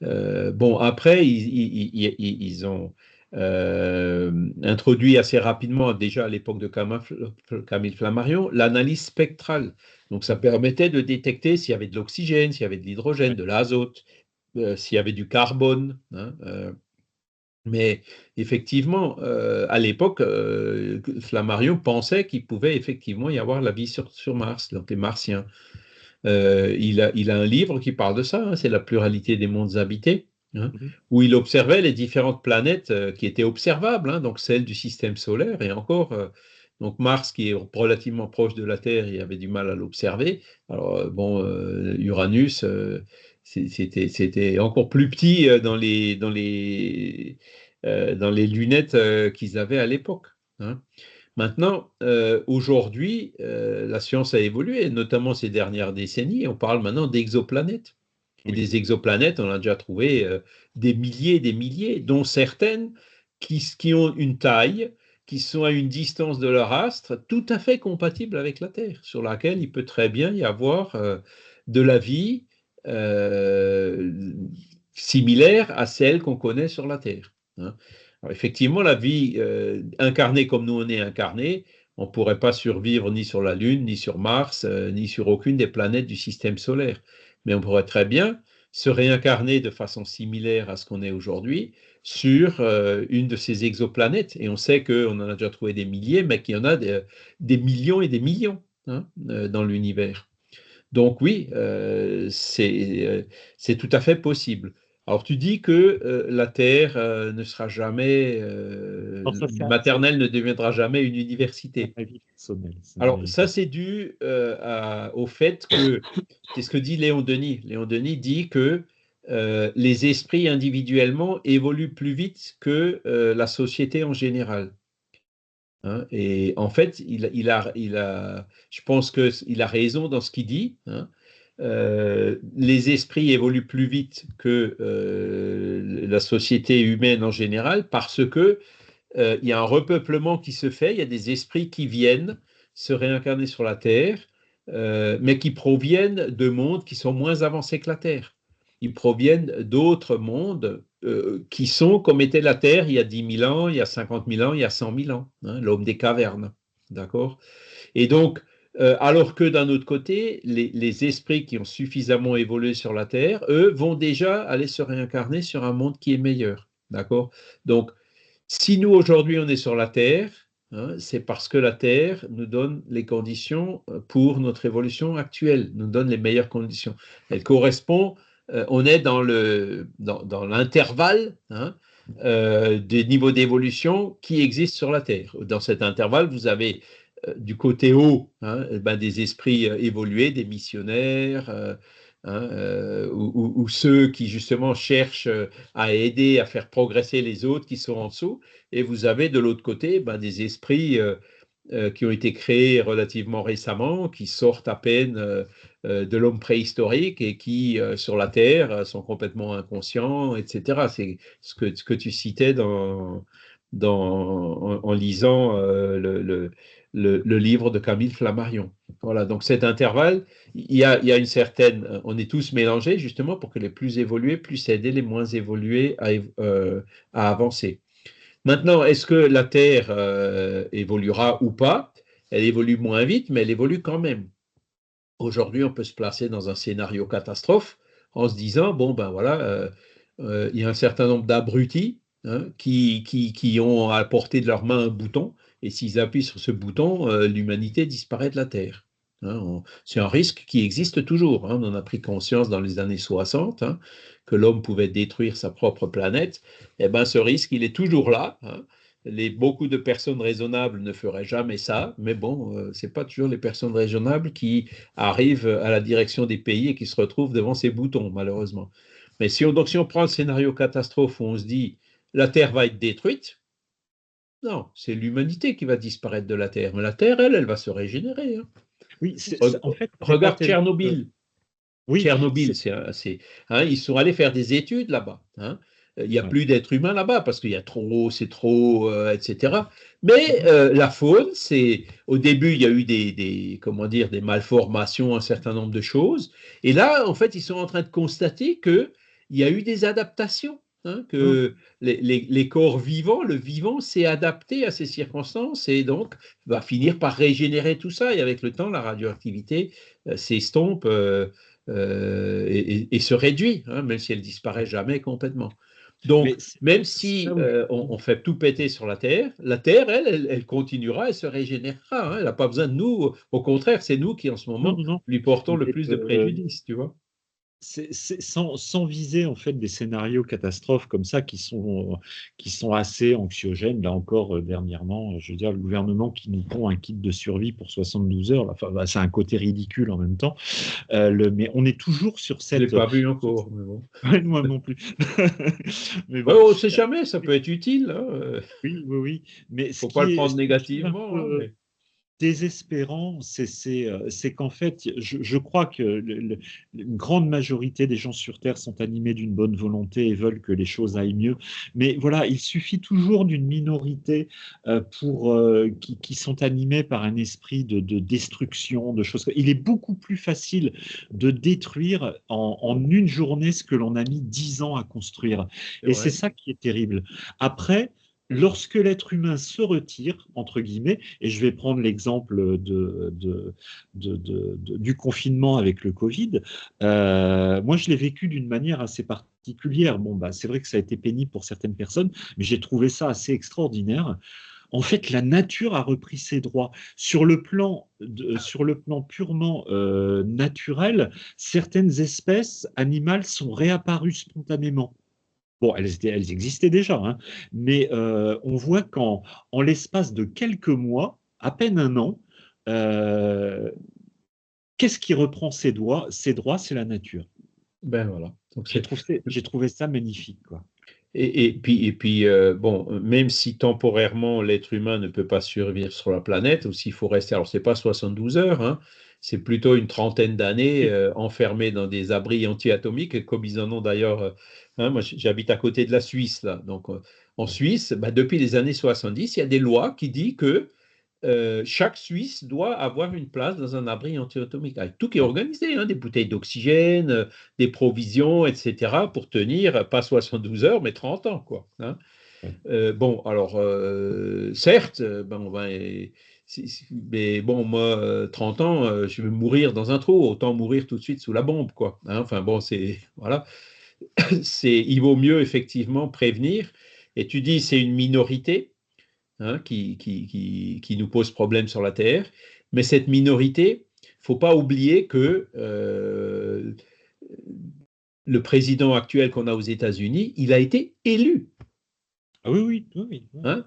Bon, après, ils ont introduit assez rapidement, déjà à l'époque de Camille Flammarion, l'analyse spectrale. Donc, ça permettait de détecter s'il y avait de l'oxygène, s'il y avait de l'hydrogène, oui, de l'azote, s'il y avait du carbone, hein, mais effectivement, à l'époque, Flammarion pensait qu'il pouvait effectivement y avoir la vie sur Mars, donc les Martiens. Il a un livre qui parle de ça, hein, c'est La pluralité des mondes habités, hein, mhm, où il observait les différentes planètes qui étaient observables, hein, donc celles du système solaire, et encore, donc Mars qui est relativement proche de la Terre, il avait du mal à l'observer. Alors, bon, Uranus, c'était encore plus petit dans les lunettes qu'ils avaient à l'époque, hein. Maintenant, aujourd'hui, la science a évolué, notamment ces dernières décennies. On parle maintenant d'exoplanètes. Et oui. des exoplanètes, on a déjà trouvé des milliers et des milliers, dont certaines qui ont une taille, qui sont à une distance de leur astre tout à fait compatible avec la Terre, sur laquelle il peut très bien y avoir de la vie euh, similaire à celle qu'on connaît sur la Terre, hein. Alors, effectivement, la vie incarnée comme nous on est incarné, on ne pourrait pas survivre ni sur la Lune, ni sur Mars, ni sur aucune des planètes du système solaire. Mais on pourrait très bien se réincarner de façon similaire à ce qu'on est aujourd'hui sur une de ces exoplanètes. Et on sait qu'on en a déjà trouvé des milliers, mais qu'il y en a des millions et des millions, hein, dans l'univers. Donc oui, c'est tout à fait possible. Alors tu dis que la Terre ne sera jamais, Non, ça, maternelle ne deviendra jamais une c'est un université. avis personnel. Alors ça, c'est dû au fait que, c'est ce que dit Léon Denis. Léon Denis dit que les esprits individuellement évoluent plus vite que la société en général, hein. Et en fait, je pense qu'il a raison dans ce qu'il dit, hein. Les esprits évoluent plus vite que la société humaine en général parce que il y a un repeuplement qui se fait, il y a des esprits qui viennent se réincarner sur la Terre, mais qui proviennent de mondes qui sont moins avancés que la Terre. Ils proviennent d'autres mondes qui sont comme était la Terre il y a 10 000 ans, il y a 50 000 ans, il y a 100 000 ans, hein, l'homme des cavernes. D'accord? Et donc, alors que d'un autre côté, les esprits qui ont suffisamment évolué sur la Terre, eux, vont déjà aller se réincarner sur un monde qui est meilleur. D'accord? Donc, si nous, aujourd'hui, on est sur la Terre, hein, c'est parce que la Terre nous donne les conditions pour notre évolution actuelle, nous donne les meilleures conditions. Elle correspond, on est dans l'intervalle, hein, des niveaux d'évolution qui existent sur la Terre. Dans cet intervalle, vous avez du côté haut, hein, des esprits évolués, des missionnaires, hein, ou ceux qui justement cherchent à aider, à faire progresser les autres qui sont en dessous. Et vous avez de l'autre côté des esprits qui ont été créés relativement récemment, qui sortent à peine de l'homme préhistorique et qui, sur la Terre, sont complètement inconscients, etc. C'est ce que tu citais en lisant le livre de Camille Flammarion. Voilà, donc cet intervalle, il y a une certaine. On est tous mélangés justement pour que les plus évolués puissent aider les moins évolués à avancer. Maintenant, est-ce que la Terre évoluera ou pas? Elle évolue moins vite, mais elle évolue quand même. Aujourd'hui, on peut se placer dans un scénario catastrophe en se disant, bon, ben voilà, il y a un certain nombre d'abrutis, hein, qui ont à portée de leur main un bouton, et s'ils appuient sur ce bouton, l'humanité disparaît de la Terre. C'est un risque qui existe toujours. On en a pris conscience dans les années 60, que l'homme pouvait détruire sa propre planète. Eh ben, ce risque, il est toujours là. Beaucoup de personnes raisonnables ne feraient jamais ça, mais bon, ce n'est pas toujours les personnes raisonnables qui arrivent à la direction des pays et qui se retrouvent devant ces boutons, malheureusement. Mais donc, si on prend le scénario catastrophe où on se dit la Terre va être détruite, non, c'est l'humanité qui va disparaître de la Terre. Mais la Terre, elle va se régénérer. Oui, en fait, Regarde Tchernobyl. Oui, Tchernobyl, ils sont allés faire des études là-bas. Il n'y a plus d'êtres humains là-bas parce qu'il y a trop, c'est trop, etc. Mais la faune, au début, il y a eu des malformations, un certain nombre de choses. Et là, en fait, ils sont en train de constater qu'il y a eu des adaptations. Que les corps vivants, le vivant s'est adapté à ces circonstances et donc va finir par régénérer tout ça. Et avec le temps, la radioactivité s'estompe et se réduit, même si elle disparaît jamais complètement. Donc, même si on fait tout péter sur la Terre, elle continuera et se régénérera. Elle n'a pas besoin de nous. Au contraire, c'est nous qui, en ce moment, lui portons le plus de préjudice, tu vois. Sans viser en fait des scénarios catastrophes comme ça qui sont assez anxiogènes. Là encore, dernièrement, je veux dire, le gouvernement qui nous pond un kit de survie pour 72 heures, c'est un côté ridicule en même temps. Mais on est toujours sur cette. Je ne l'ai pas vu encore, mais bon. Moi non plus. Mais bon. On ne sait jamais, ça peut être utile. Oui. Mais il ne faut pas le prendre négativement. Désespérant, c'est qu'en fait, je crois que une grande majorité des gens sur Terre sont animés d'une bonne volonté et veulent que les choses aillent mieux. Mais voilà, il suffit toujours d'une minorité qui sont animés par un esprit de destruction, de choses. Il est beaucoup plus facile de détruire en une journée ce que l'on a mis 10 ans à construire. Et c'est ça qui est terrible. Après, lorsque l'être humain se retire, entre guillemets, et je vais prendre l'exemple du confinement avec le Covid, moi je l'ai vécu d'une manière assez particulière. Bon, c'est vrai que ça a été pénible pour certaines personnes, mais j'ai trouvé ça assez extraordinaire. En fait, la nature a repris ses droits. Sur le plan purement naturel, certaines espèces animales sont réapparues spontanément. Bon, elles existaient déjà, mais on voit qu'en l'espace de quelques mois, à peine un an, qu'est-ce qui reprend ses droits? Ses droits, c'est la nature. Ben voilà. Donc j'ai trouvé ça magnifique, quoi. Et puis bon, même si temporairement l'être humain ne peut pas survivre sur la planète, aussi il faut rester, alors c'est pas 72 heures, c'est plutôt une trentaine d'années enfermés dans des abris anti-atomiques, comme ils en ont d'ailleurs. Moi, j'habite à côté de la Suisse, là. Donc, en Suisse, depuis les années 70, il y a des lois qui disent que chaque Suisse doit avoir une place dans un abri anti-atomique, avec tout qui est organisé, des bouteilles d'oxygène, des provisions, etc., pour tenir, pas 72 heures, mais 30 ans, quoi. Bon, alors, certes, mais bon, moi, 30 ans, je vais mourir dans un trou, autant mourir tout de suite sous la bombe, quoi. Enfin, bon, voilà. Il vaut mieux, effectivement, prévenir. Et tu dis, c'est une minorité. Qui nous pose problème sur la Terre. Mais cette minorité, il ne faut pas oublier que le président actuel qu'on a aux États-Unis, il a été élu. Ah oui.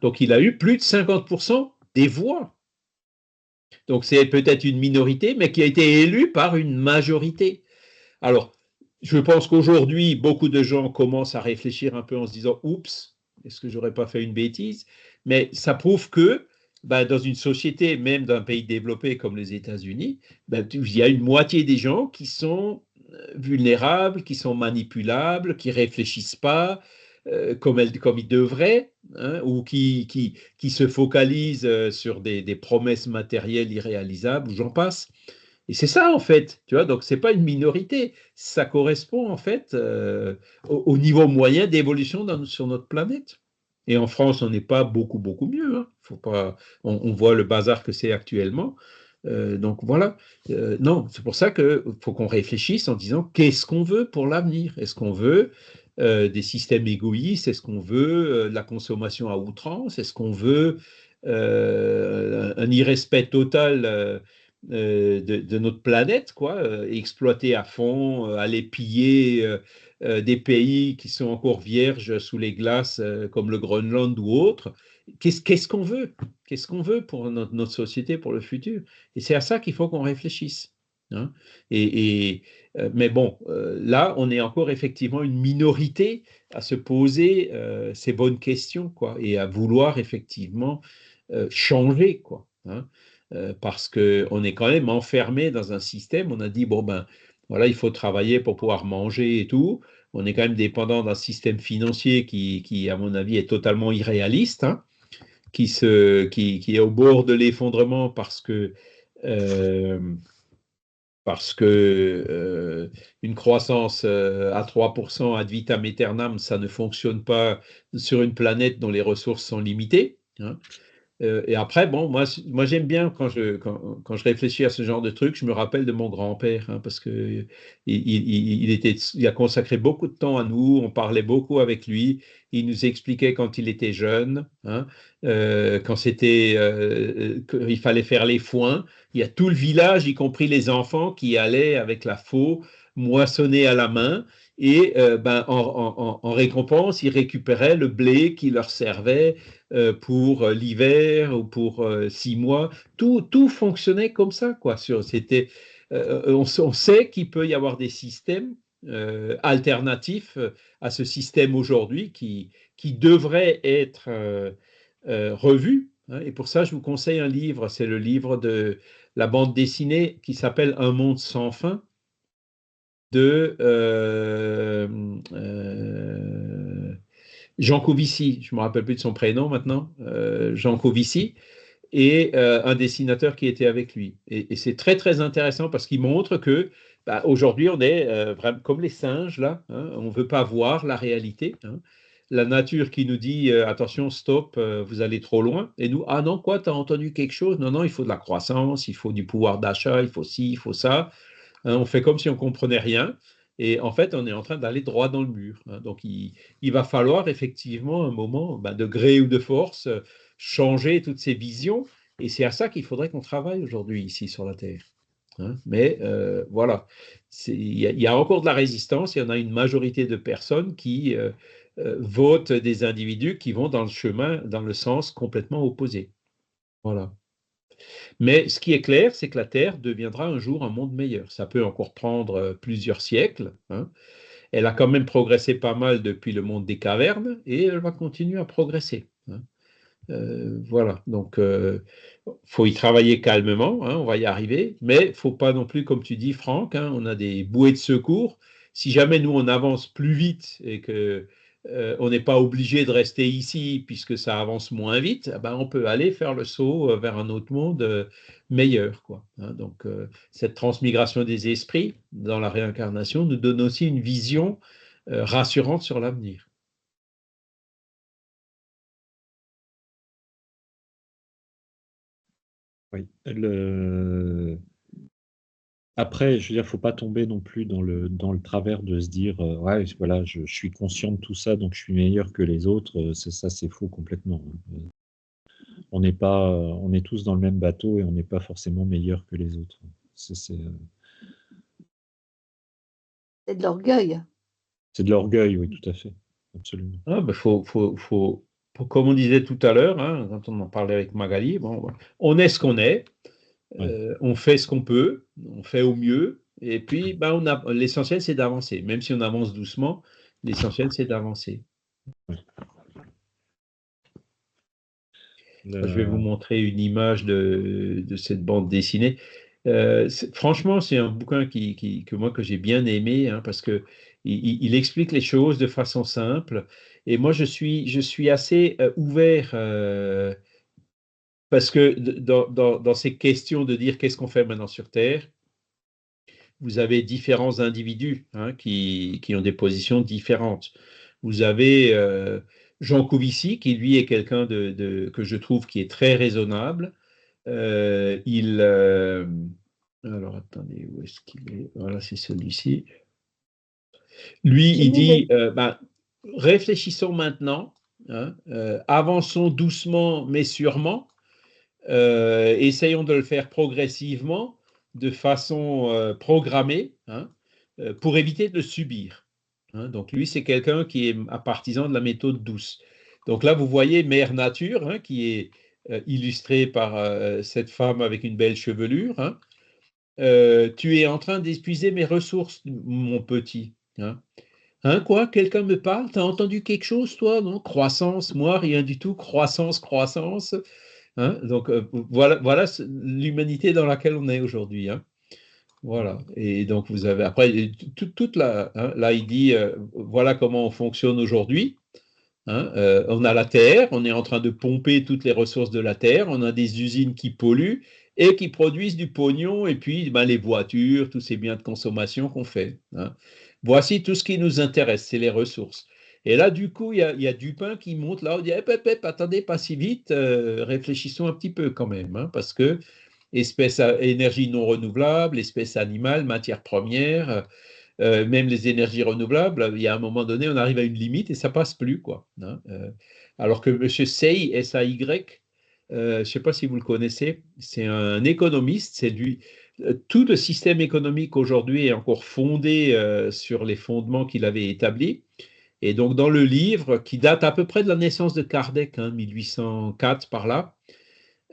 Donc, il a eu plus de 50% des voix. Donc, c'est peut-être une minorité, mais qui a été élue par une majorité. Alors, je pense qu'aujourd'hui, beaucoup de gens commencent à réfléchir un peu en se disant « Oups, est-ce que je n'aurais pas fait une bêtise ?» Mais ça prouve que dans une société, même d'un pays développé comme les États-Unis, il y a une moitié des gens qui sont vulnérables, qui sont manipulables, qui ne réfléchissent pas comme ils devraient, ou qui se focalisent sur des promesses matérielles irréalisables, ou j'en passe. Et c'est ça, en fait, tu vois, donc ce n'est pas une minorité, ça correspond, en fait, au niveau moyen d'évolution sur notre planète. Et en France, on n'est pas beaucoup mieux. Faut pas, on voit le bazar que c'est actuellement. Donc voilà. Non, c'est pour ça qu'il faut qu'on réfléchisse en disant qu'est-ce qu'on veut pour l'avenir? Est-ce qu'on veut des systèmes égoïstes? Est-ce qu'on veut de la consommation à outrance? Est-ce qu'on veut un irrespect total de notre planète, quoi, exploiter à fond, aller piller des pays qui sont encore vierges sous les glaces, comme le Groenland ou autre. Qu'est-ce qu'on veut? Qu'est-ce qu'on veut pour notre société, pour le futur? Et c'est à ça qu'il faut qu'on réfléchisse. Hein. Mais bon, là, on est encore effectivement une minorité à se poser ces bonnes questions, quoi, et à vouloir effectivement changer, quoi. Hein. Parce qu'on est quand même enfermé dans un système. On a dit, bon, ben, voilà, il faut travailler pour pouvoir manger et tout. On est quand même dépendant d'un système financier qui, à mon avis, est totalement irréaliste, hein, qui est au bord de l'effondrement euh, parce que une croissance à 3% ad vitam aeternam, ça ne fonctionne pas sur une planète dont les ressources sont limitées. Hein. Et après, bon, moi j'aime bien quand je réfléchis à ce genre de truc, je me rappelle de mon grand-père, hein, parce que il a consacré beaucoup de temps à nous, on parlait beaucoup avec lui, il nous expliquait quand il était jeune, hein, qu'il fallait faire les foins. Il y a tout le village, y compris les enfants, qui allaient avec la faux moissonner à la main. Et ben, en récompense, ils récupéraient le blé qui leur servait pour l'hiver ou pour 6 mois. Tout fonctionnait comme ça, quoi. On sait qu'il peut y avoir des systèmes alternatifs à ce système aujourd'hui qui devraient être revus. Hein. Et pour ça, je vous conseille un livre. C'est le livre de la bande dessinée qui s'appelle Un monde sans fin de Jean Covici, je ne me rappelle plus de son prénom maintenant, Jean Covici, et un dessinateur qui était avec lui. Et c'est très très intéressant parce qu'il montre que bah, aujourd'hui on est vraiment comme les singes là, hein, on ne veut pas voir la réalité. Hein. La nature qui nous dit attention, stop, vous allez trop loin. Et nous, ah non, quoi, tu as entendu quelque chose? Non, non, il faut de la croissance, il faut du pouvoir d'achat, il faut ci, il faut ça. Hein, on fait comme si on comprenait rien. Et en fait, on est en train d'aller droit dans le mur. Hein. Donc, il va falloir effectivement un moment, ben, de gré ou de force, changer toutes ces visions. Et c'est à ça qu'il faudrait qu'on travaille aujourd'hui ici sur la Terre. Hein. Mais voilà, il y a encore de la résistance. Il y en a une majorité de personnes qui votent des individus qui vont dans le chemin, dans le sens complètement opposé. Voilà. Mais ce qui est clair, c'est que la Terre deviendra un jour un monde meilleur. Ça peut encore prendre plusieurs siècles. Hein. Elle a quand même progressé pas mal depuis le monde des cavernes et elle va continuer à progresser. Hein. Voilà, donc faut y travailler calmement, hein, on va y arriver, mais il ne faut pas non plus, comme tu dis, Franck, hein, on a des bouées de secours. Si jamais nous on avance plus vite et que on n'est pas obligé de rester ici puisque ça avance moins vite, eh ben, on peut aller faire le saut vers un autre monde meilleur, quoi. Hein. Donc cette transmigration des esprits dans la réincarnation nous donne aussi une vision rassurante sur l'avenir. Oui. Après, je veux dire, faut pas tomber non plus dans le travers de se dire, ouais, voilà, je suis conscient de tout ça, donc je suis meilleur que les autres. C'est faux complètement. Hein. On est tous dans le même bateau et on n'est pas forcément meilleur que les autres. C'est C'est de l'orgueil. de l'orgueil, oui, tout à fait, absolument. Ah, ben, comme on disait tout à l'heure, hein, quand on en parlait avec Magali, bon, on est ce qu'on est, Ouais. on fait ce qu'on peut, on fait au mieux, et puis ben, l'essentiel c'est d'avancer. Même si on avance doucement, l'essentiel c'est d'avancer. Ouais. Je vais vous montrer une image de cette bande dessinée. Franchement, c'est un bouquin que j'ai bien aimé, hein, parce que il explique les choses de façon simple. Et moi, je suis assez ouvert parce que dans ces questions de dire qu'est-ce qu'on fait maintenant sur Terre, vous avez différents individus, hein, qui ont des positions différentes. Vous avez Jean Covici, qui lui est quelqu'un que je trouve qui est très raisonnable. Euh, il, euh, alors attendez, où est-ce qu'il est? Voilà, c'est celui-ci. Lui, J'ai il mis le- dit, réfléchissons maintenant, hein, avançons doucement mais sûrement. Essayons de le faire progressivement, de façon programmée, hein, pour éviter de le subir. Hein. Donc lui, c'est quelqu'un qui est un partisan de la méthode douce. Donc là, vous voyez Mère Nature, hein, qui est illustrée par cette femme avec une belle chevelure. Hein. Tu es en train d'épuiser mes ressources, mon petit. Hein. Hein, quoi? Quelqu'un me parle? T'as entendu quelque chose, toi? Non? Croissance, moi, rien du tout. Croissance, croissance. Hein. Donc, voilà l'humanité dans laquelle on est aujourd'hui. Hein. Voilà. Et donc, vous avez après, toute là, il dit voilà comment on fonctionne aujourd'hui. Hein. On a la terre, on est en train de pomper toutes les ressources de la terre, on a des usines qui polluent et qui produisent du pognon, et puis ben, les voitures, tous ces biens de consommation qu'on fait. Hein. Voici tout ce qui nous intéresse, c'est les ressources. Et là, du coup, il y a Dupin qui monte là, on dit attendez, pas si vite, réfléchissons un petit peu quand même, hein, parce que énergie non renouvelable, espèces animales, matières premières, même les énergies renouvelables, il y a un moment donné, on arrive à une limite et ça passe plus, quoi. Hein. Alors que M. Say, S-A-Y, je ne sais pas si vous le connaissez, c'est un économiste, tout le système économique aujourd'hui est encore fondé sur les fondements qu'il avait établis. Et donc, dans le livre, qui date à peu près de la naissance de Kardec, hein, 1804 par là,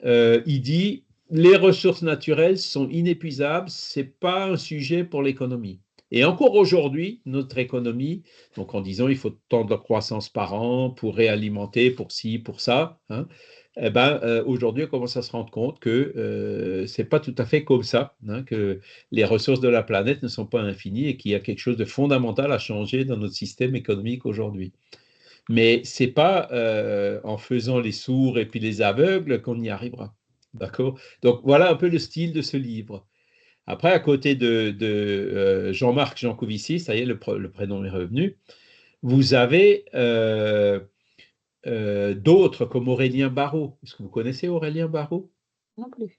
il dit les ressources naturelles sont inépuisables, ce n'est pas un sujet pour l'économie. Et encore aujourd'hui, notre économie, donc en disant il faut tant de croissance par an pour réalimenter, pour ci, pour ça, hein, eh ben, aujourd'hui, on commence à se rendre compte que ce n'est pas tout à fait comme ça, hein, que les ressources de la planète ne sont pas infinies et qu'il y a quelque chose de fondamental à changer dans notre système économique aujourd'hui. Mais ce n'est pas en faisant les sourds et puis les aveugles qu'on y arrivera. D'accord? Donc voilà un peu le style de ce livre. Après, à côté de Jean-Marc Jancovici, ça y est, le prénom est revenu, vous avez d'autres comme Aurélien Barraud. Est-ce que vous connaissez Aurélien Barraud? Non plus.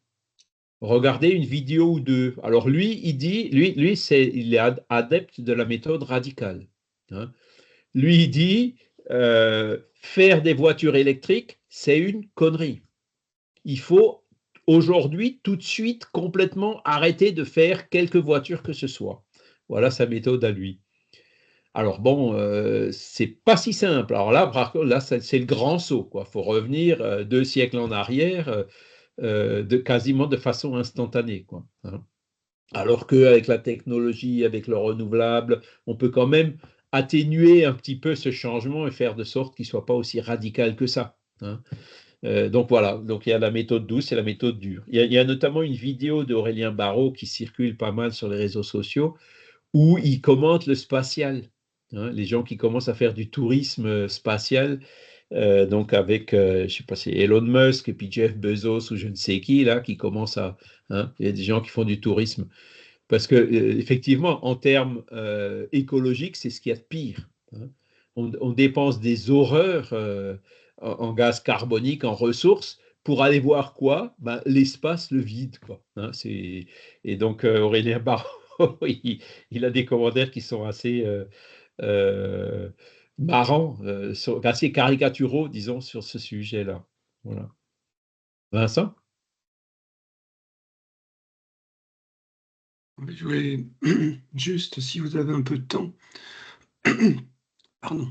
Regardez une vidéo ou deux. Alors lui, il dit, il est adepte de la méthode radicale. Hein. Lui, il dit, faire des voitures électriques, c'est une connerie. Il faut aujourd'hui, tout de suite, complètement arrêter de faire quelque voiture que ce soit. Voilà sa méthode à lui. Alors bon, c'est pas si simple. Alors là, c'est le grand saut, quoi. Faut revenir 2 siècles en arrière, quasiment de façon instantanée, quoi. Hein. Alors qu'avec la technologie, avec le renouvelable, on peut quand même atténuer un petit peu ce changement et faire de sorte qu'il ne soit pas aussi radical que ça. Hein. Donc voilà, donc il y a la méthode douce et la méthode dure. Il y a notamment une vidéo d'Aurélien Barraud qui circule pas mal sur les réseaux sociaux où il commente le spatial. Hein, les gens qui commencent à faire du tourisme spatial, donc avec, je ne sais pas, c'est Elon Musk et puis Jeff Bezos ou je ne sais qui, là, qui commencent à... Hein, il y a des gens qui font du tourisme. Parce que, effectivement, en termes écologiques, c'est ce qu'il y a de pire. Hein. On dépense des horreurs en gaz carbonique, en ressources, pour aller voir quoi? Ben, l'espace, le vide, quoi. Hein, et donc, Aurélien Barraud, il a des commentaires qui sont assez euh, marrants, assez caricaturaux, disons, sur ce sujet-là. Voilà. Vincent? Je voulais juste, si vous avez un peu de temps, pardon,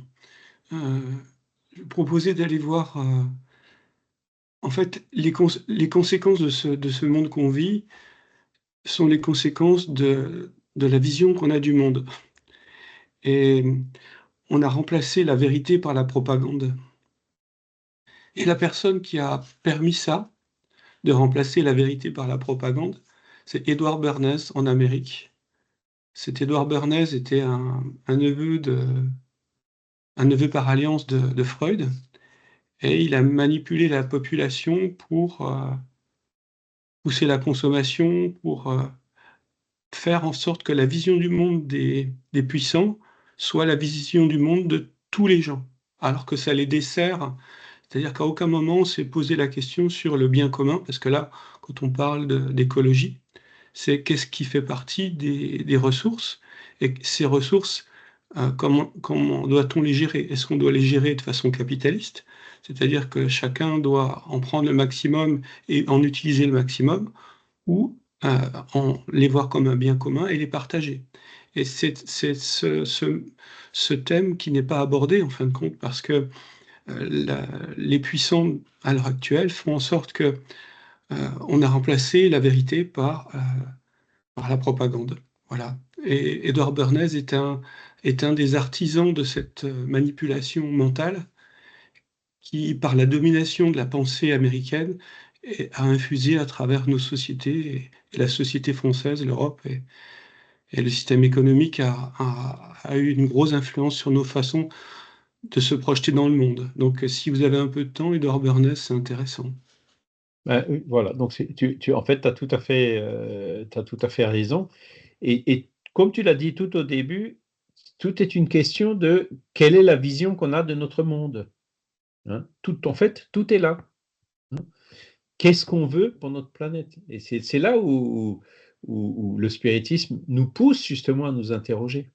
je vais proposer d'aller voir, en fait, les conséquences de ce monde qu'on vit sont les conséquences de la vision qu'on a du monde. Et on a remplacé la vérité par la propagande. Et la personne qui a permis ça, de remplacer la vérité par la propagande, c'est Edward Bernays en Amérique. Cet Edward Bernays était un neveu par alliance de Freud, et il a manipulé la population pour pousser la consommation, pour faire en sorte que la vision du monde des puissants soit la vision du monde de tous les gens, alors que ça les dessert. C'est-à-dire qu'à aucun moment on s'est posé la question sur le bien commun, parce que là, quand on parle d'écologie, c'est qu'est-ce qui fait partie des ressources, et ces ressources comment doit-on les gérer? Est-ce qu'on doit les gérer de façon capitaliste, c'est-à-dire que chacun doit en prendre le maximum et en utiliser le maximum, ou les voir comme un bien commun et les partager? Et c'est ce thème qui n'est pas abordé en fin de compte, parce que les puissants à l'heure actuelle font en sorte que on a remplacé la vérité par la propagande. Voilà. Et Edward Bernays est un des artisans de cette manipulation mentale qui, par la domination de la pensée américaine, a infusé à travers nos sociétés, et la société française, l'Europe, et le système économique a eu une grosse influence sur nos façons de se projeter dans le monde. Donc, si vous avez un peu de temps, Edward Bernays, c'est intéressant. Ben, oui, voilà, donc en fait, tu as tout à fait raison. Et comme tu l'as dit tout au début, tout est une question de quelle est la vision qu'on a de notre monde. Hein. En fait, tout est là. Hein. Qu'est-ce qu'on veut pour notre planète? Et c'est là où le spiritisme nous pousse justement à nous interroger.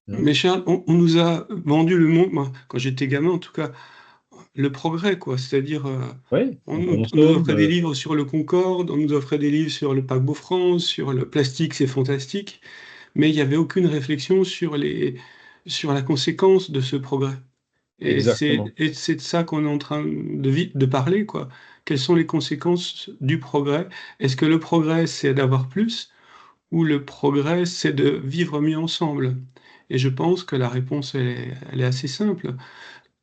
Hein. Mais Charles, on nous a vendu le monde, moi, quand j'étais gamin en tout cas, le progrès, quoi. C'est-à-dire, Ouais, on on nous consomme, offrait des livres sur le Concorde, on nous offrait des livres sur le paquebot France, sur le plastique, c'est fantastique, mais il n'y avait aucune réflexion sur la conséquence de ce progrès. Et exactement. c'est de ça qu'on est en train de parler, quoi. Quelles sont les conséquences du progrès? Est-ce que le progrès, c'est d'avoir plus, ou le progrès, c'est de vivre mieux ensemble? Et je pense que la réponse, elle est assez simple.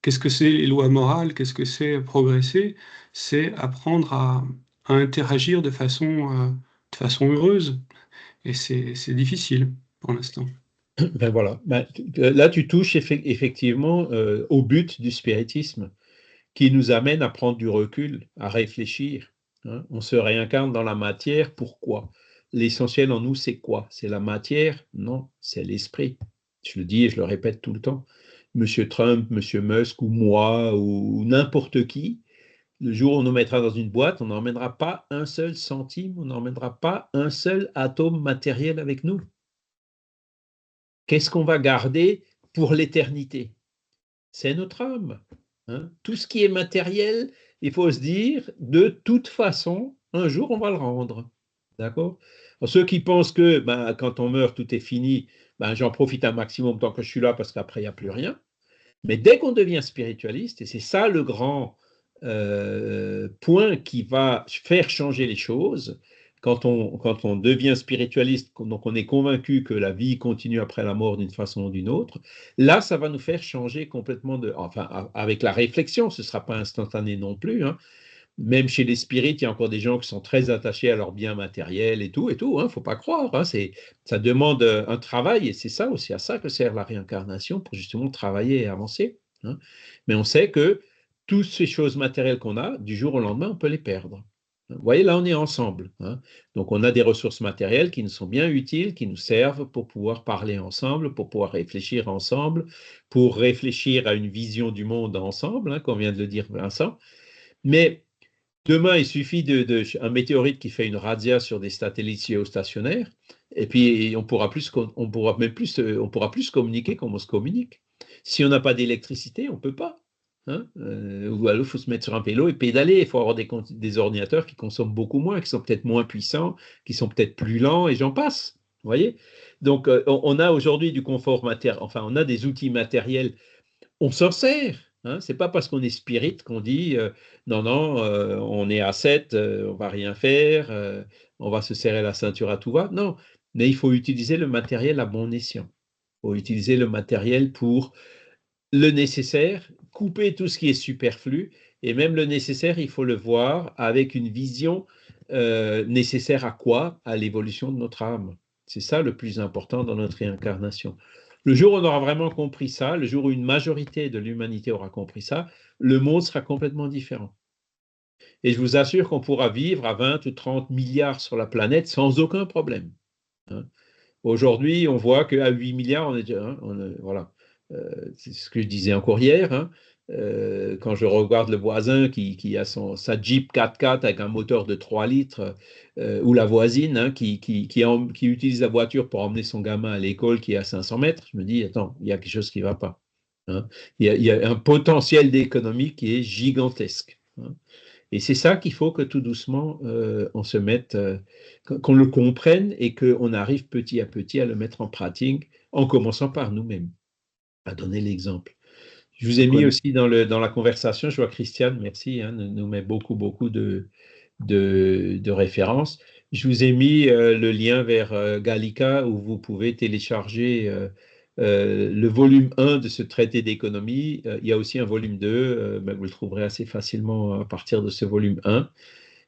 Qu'est-ce que c'est les lois morales? Qu'est-ce que c'est progresser? C'est apprendre à interagir de façon heureuse. Et c'est difficile pour l'instant. Ben voilà. Ben, là, tu touches effectivement au but du spiritisme, qui nous amène à prendre du recul, à réfléchir. Hein. On se réincarne dans la matière, pourquoi? L'essentiel en nous, c'est quoi? C'est la matière? Non, c'est l'esprit. Je le dis et je le répète tout le temps. Monsieur Trump, Monsieur Musk ou moi ou n'importe qui, le jour où on nous mettra dans une boîte, on n'emmènera pas un seul centime, on n'emmènera pas un seul atome matériel avec nous. Qu'est-ce qu'on va garder pour l'éternité? C'est notre âme. Hein. Tout ce qui est matériel, il faut se dire, de toute façon, un jour, on va le rendre. D'accord? Ceux qui pensent que quand on meurt, tout est fini, j'en profite un maximum tant que je suis là parce qu'après, il n'y a plus rien. Mais dès qu'on devient spiritualiste, et c'est ça le grand point qui va faire changer les choses, quand on devient spiritualiste, donc on est convaincu que la vie continue après la mort d'une façon ou d'une autre, là, ça va nous faire changer complètement enfin, avec la réflexion, ce ne sera pas instantané non plus, hein. Même chez les spirites, il y a encore des gens qui sont très attachés à leurs biens matériels et tout, hein, faut pas croire, hein, ça demande un travail, et c'est ça aussi, à ça que sert la réincarnation, pour justement travailler et avancer. Hein. Mais on sait que toutes ces choses matérielles qu'on a, du jour au lendemain, on peut les perdre. Vous voyez, là, on est ensemble. Hein. Donc, on a des ressources matérielles qui nous sont bien utiles, qui nous servent pour pouvoir parler ensemble, pour pouvoir réfléchir ensemble, pour réfléchir à une vision du monde ensemble, hein, comme vient de le dire Vincent. Mais demain, il suffit un météorite qui fait une razzia sur des satellites géostationnaires, et puis on pourra plus se communiquer comme on se communique. Si on n'a pas d'électricité, on ne peut pas. Hein. Ou alors, il faut se mettre sur un vélo et pédaler. Il faut avoir des ordinateurs qui consomment beaucoup moins, qui sont peut-être moins puissants, qui sont peut-être plus lents, et j'en passe. Vous voyez? Donc, on a aujourd'hui du confort matériel, enfin, on a des outils matériels, on s'en sert. Hein. Ce n'est pas parce qu'on est spirit qu'on dit non, non, on est ascète, on ne va rien faire, on va se serrer la ceinture à tout va. Non, mais il faut utiliser le matériel à bon escient. Il faut utiliser le matériel pour le nécessaire, couper tout ce qui est superflu, et même le nécessaire, il faut le voir avec une vision nécessaire à quoi? À l'évolution de notre âme. C'est ça le plus important dans notre réincarnation. Le jour où on aura vraiment compris ça, le jour où une majorité de l'humanité aura compris ça, le monde sera complètement différent. Et je vous assure qu'on pourra vivre à 20 ou 30 milliards sur la planète sans aucun problème. Hein. Aujourd'hui, on voit qu'à 8 milliards, on est déjà, voilà. C'est ce que je disais encore hier, hein. quand je regarde le voisin qui a sa Jeep 4x4 avec un moteur de 3 litres, ou la voisine hein, qui utilise la voiture pour emmener son gamin à l'école qui est à 500 mètres, je me dis, attends, il y a quelque chose qui ne va pas. Hein. Il y a un potentiel d'économie qui est gigantesque. Hein. Et c'est ça qu'il faut que tout doucement, on se mette, qu'on le comprenne et qu'on arrive petit à petit à le mettre en pratique, en commençant par nous-mêmes, à donner l'exemple. Je vous ai mis aussi dans la conversation, je vois Christiane, merci, hein, nous met beaucoup de références. Je vous ai mis le lien vers Gallica où vous pouvez télécharger le volume 1 de ce traité d'économie. Il y a aussi un volume 2, vous le trouverez assez facilement à partir de ce volume 1.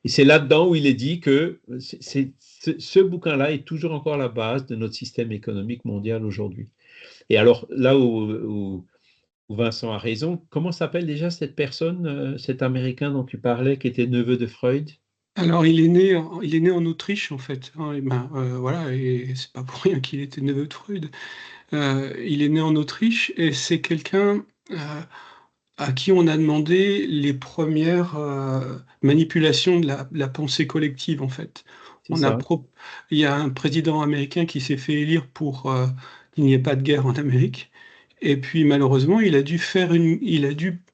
Et c'est là-dedans où il est dit que ce bouquin-là est toujours encore la base de notre système économique mondial aujourd'hui. Et alors, là où Vincent a raison, comment s'appelle déjà cette personne, cet Américain dont tu parlais, qui était neveu de Freud? Alors, il est né en Autriche, en fait. Hein, et voilà, et c'est pas pour rien qu'il était neveu de Freud. Il est né en Autriche et c'est quelqu'un à qui on a demandé les premières manipulations de la pensée collective, en fait. Il y a un président américain qui s'est fait élire pour qu'il n'y ait pas de guerre en Amérique. Et puis malheureusement, il a dû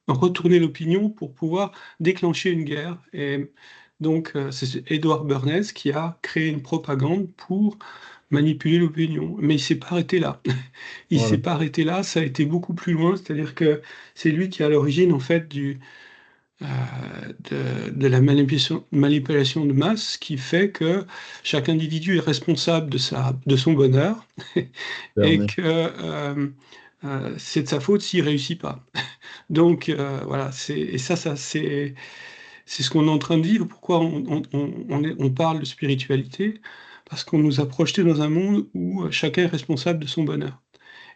retourner l'opinion pour pouvoir déclencher une guerre. Et donc, c'est Edward Bernays qui a créé une propagande pour manipuler l'opinion. Mais il ne s'est pas arrêté là. S'est pas arrêté là, ça a été beaucoup plus loin. C'est-à-dire que c'est lui qui est à l'origine, en fait, de la manipulation de masse qui fait que chaque individu est responsable de son bonheur et que c'est de sa faute s'il ne réussit pas. Donc, voilà, c'est ce qu'on est en train de vivre. Pourquoi on parle de spiritualité? Parce qu'on nous a projeté dans un monde où chacun est responsable de son bonheur.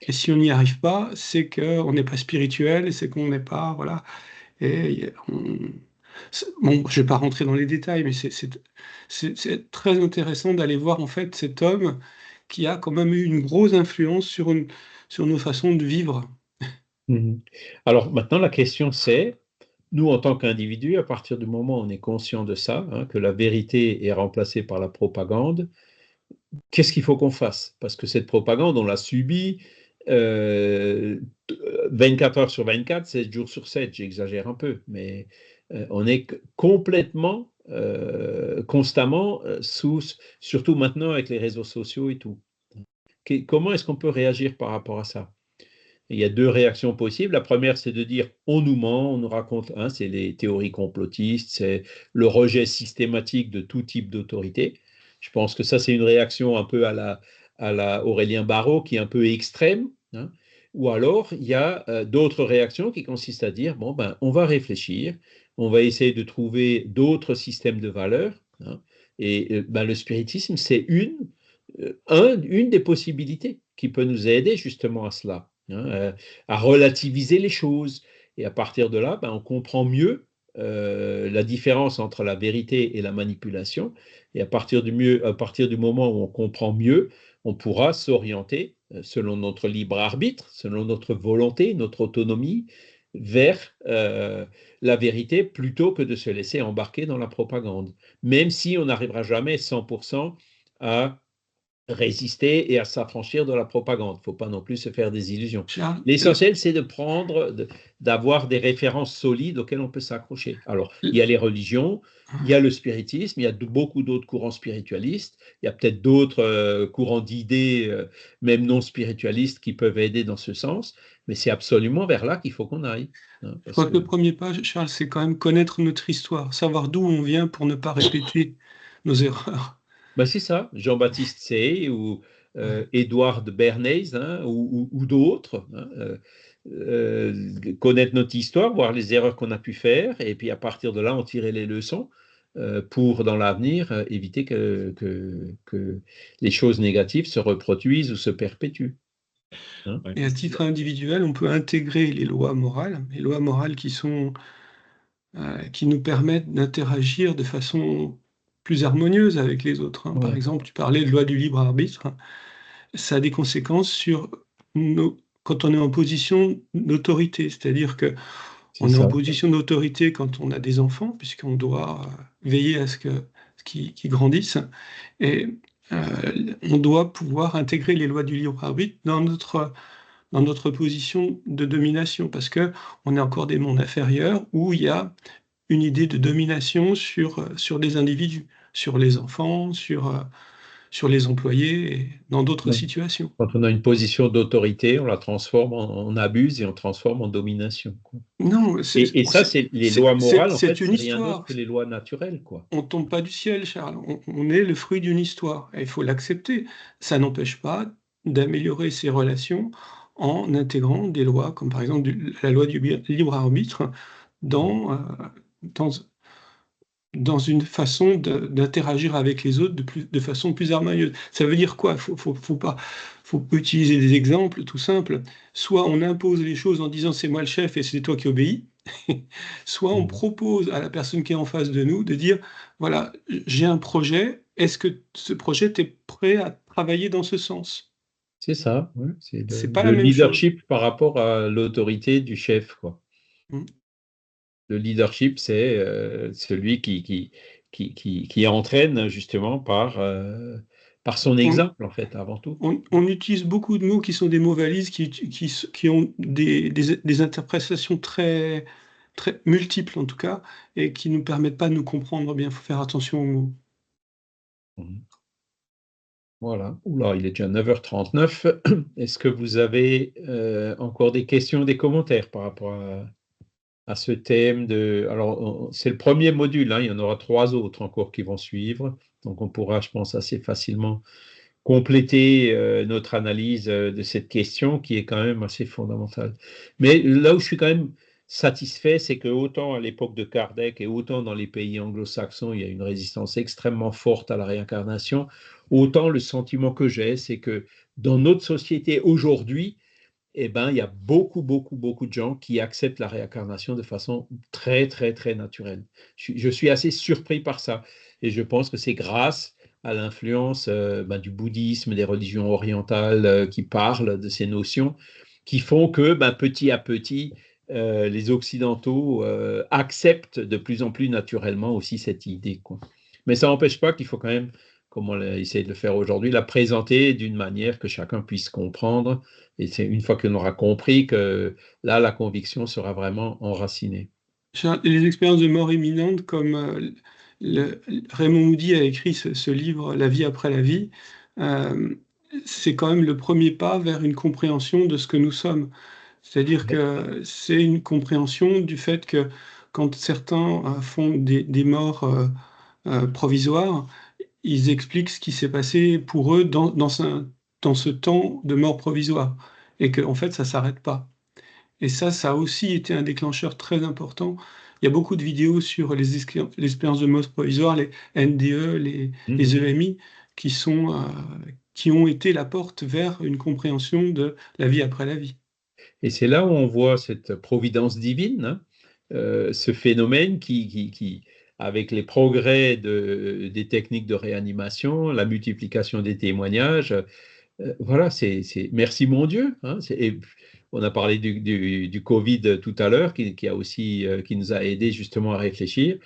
Et si on n'y arrive pas, c'est qu'on n'est pas spirituel, et c'est qu'on n'est pas... Voilà. Et bon, je ne vais pas rentrer dans les détails, mais c'est très intéressant d'aller voir en fait cet homme qui a quand même eu une grosse influence sur nos façons de vivre. Alors maintenant, la question c'est, nous en tant qu'individus, à partir du moment où on est conscient de ça, hein, que la vérité est remplacée par la propagande, qu'est-ce qu'il faut qu'on fasse? Parce que cette propagande, on l'a subie 24 heures sur 24, 7 jours sur 7, j'exagère un peu, mais on est complètement, constamment, surtout maintenant avec les réseaux sociaux et tout. Comment est-ce qu'on peut réagir par rapport à ça? Il y a deux réactions possibles. La première, c'est de dire on nous ment, on nous raconte, hein, c'est les théories complotistes, c'est le rejet systématique de tout type d'autorité. Je pense que ça, c'est une réaction un peu à la Aurélien Barraud, qui est un peu extrême. Hein. Ou alors, il y a d'autres réactions qui consistent à dire, bon, ben, on va réfléchir, on va essayer de trouver d'autres systèmes de valeurs. Hein. Et ben, le spiritisme, c'est une des possibilités qui peut nous aider justement à cela. Hein, à relativiser les choses. Et à partir de là, ben, on comprend mieux la différence entre la vérité et la manipulation. Et à partir du moment où on comprend mieux, on pourra s'orienter selon notre libre arbitre, selon notre volonté, notre autonomie, vers la vérité plutôt que de se laisser embarquer dans la propagande. Même si on n'arrivera jamais 100% à résister et à s'affranchir de la propagande. Il ne faut pas non plus se faire des illusions. L'essentiel, c'est d'avoir des références solides auxquelles on peut s'accrocher. Alors, il y a les religions, il y a le spiritisme, il y a beaucoup d'autres courants spiritualistes, il y a peut-être d'autres courants d'idées, même non spiritualistes, qui peuvent aider dans ce sens, mais c'est absolument vers là qu'il faut qu'on aille. Hein, je crois que le premier pas, Charles, c'est quand même connaître notre histoire, savoir d'où on vient pour ne pas répéter nos erreurs. Ben c'est ça, Jean-Baptiste Say ou Edward Bernays hein, ou d'autres. Hein, connaître notre histoire, voir les erreurs qu'on a pu faire, et puis à partir de là, en tirer les leçons pour, dans l'avenir, éviter que les choses négatives se reproduisent ou se perpétuent. Hein. Et à titre individuel, on peut intégrer les lois morales qui nous permettent d'interagir de façon plus harmonieuse avec les autres. Hein. Ouais. Par exemple, tu parlais de loi du libre arbitre. Ça a des conséquences sur quand on est en position d'autorité. C'est-à-dire que On est ça. en position d'autorité quand on a des enfants, puisqu'on doit veiller à ce qu'ils grandissent. Et on doit pouvoir intégrer les lois du libre arbitre dans notre position de domination, parce qu'on est encore des mondes inférieurs où il y a une idée de domination sur des individus, sur les enfants, sur les employés et dans d'autres Donc, situations. quand on a une position d'autorité, on la transforme on abuse et on transforme en domination, quoi. Non, Et ça, c'est les lois morales, en fait, c'est une c'est rien d'autre histoire. que les lois naturelles, quoi. On ne tombe pas du ciel, Charles. On est le fruit d'une histoire et il faut l'accepter. Ça n'empêche pas d'améliorer ses relations en intégrant des lois, comme par exemple la loi du libre arbitre, dans, dans, dans une façon d'interagir avec les autres de façon plus harmonieuse. Ça veut dire quoi? Faut utiliser des exemples tout simples. Soit on impose les choses en disant c'est moi le chef et c'est toi qui obéis, soit on propose à la personne qui est en face de nous de dire voilà, j'ai un projet, est-ce que ce projet, tu es prêt à travailler dans ce sens? C'est ça, ouais, c'est C'est pas la le même chose. leadership par rapport à l'autorité du chef, quoi. Mm. Le leadership, c'est celui qui entraîne justement par son On, exemple, en fait, avant tout. on utilise beaucoup de mots qui sont des mots valises, qui ont des interprétations très, très multiples en tout cas, et qui ne nous permettent pas de nous comprendre bien. Il faut faire attention aux mots. Mhm. Voilà. Oula, il est déjà 9h39. Est-ce que vous avez encore des questions, des commentaires par rapport à ce thème de... Alors, c'est le premier module, hein, il y en aura 3 autres encore qui vont suivre. Donc, on pourra, je pense, assez facilement compléter notre analyse de cette question qui est quand même assez fondamentale. Mais là où je suis quand même satisfait, c'est que autant à l'époque de Kardec et autant dans les pays anglo-saxons, il y a une résistance extrêmement forte à la réincarnation, autant le sentiment que j'ai, c'est que dans notre société aujourd'hui, eh ben, il y a beaucoup de gens qui acceptent la réincarnation de façon très, très, très naturelle. Je suis assez surpris par ça. Et je pense que c'est grâce à l'influence du bouddhisme, des religions orientales qui parlent de ces notions, qui font que petit à petit, les Occidentaux acceptent de plus en plus naturellement aussi cette idée, quoi. Mais ça n'empêche pas qu'il faut quand même, comme on essaie de le faire aujourd'hui, la présenter d'une manière que chacun puisse comprendre. Et c'est une fois qu'on aura compris que là, la conviction sera vraiment enracinée. Les expériences de mort imminente, comme Raymond Moody a écrit ce livre, La vie après la vie, euh, c'est quand même le premier pas vers une compréhension de ce que nous sommes. C'est-à-dire que c'est une compréhension du fait que quand certains font des morts provisoires, ils expliquent ce qui s'est passé pour eux dans ce temps de mort provisoire, et qu'en fait, ça ne s'arrête pas. Et ça a aussi été un déclencheur très important. Il y a beaucoup de vidéos sur les expériences de mort provisoire, les NDE, les EMI, qui ont été la porte vers une compréhension de la vie après la vie. Et c'est là où on voit cette providence divine, hein, ce phénomène qui, avec les progrès des techniques de réanimation, la multiplication des témoignages, voilà, merci mon Dieu, hein, et on a parlé du Covid tout à l'heure, qui a aussi, qui nous a aidé justement à réfléchir.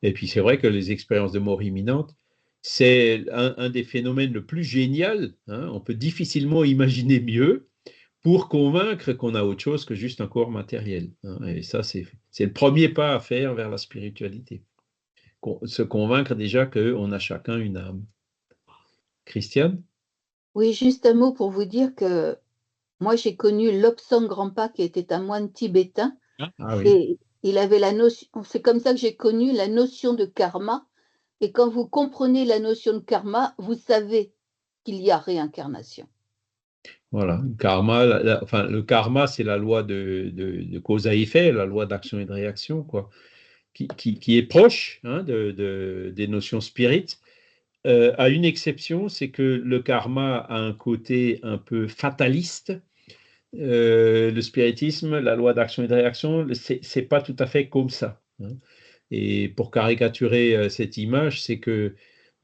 Et puis c'est vrai que les expériences de mort imminente, c'est un des phénomènes le plus génial, hein. On peut difficilement imaginer mieux pour convaincre qu'on a autre chose que juste un corps matériel, hein. Et ça, c'est le premier pas à faire vers la spiritualité. Se convaincre déjà qu'on a chacun une âme. Christiane? Oui, juste un mot pour vous dire que moi, j'ai connu Lobsang Rampa, qui était un moine tibétain, Ah oui. et il avait la notion, c'est comme ça que j'ai connu la notion de karma. Et quand vous comprenez la notion de karma, vous savez qu'il y a réincarnation. Voilà, karma, enfin, le karma, c'est la loi de cause à effet, la loi d'action et de réaction, quoi, qui est proche, hein, des notions spirites, à une exception, c'est que le karma a un côté un peu fataliste. Le spiritisme, la loi d'action et de réaction, c'est pas tout à fait comme ça, hein. Et pour caricaturer cette image, c'est que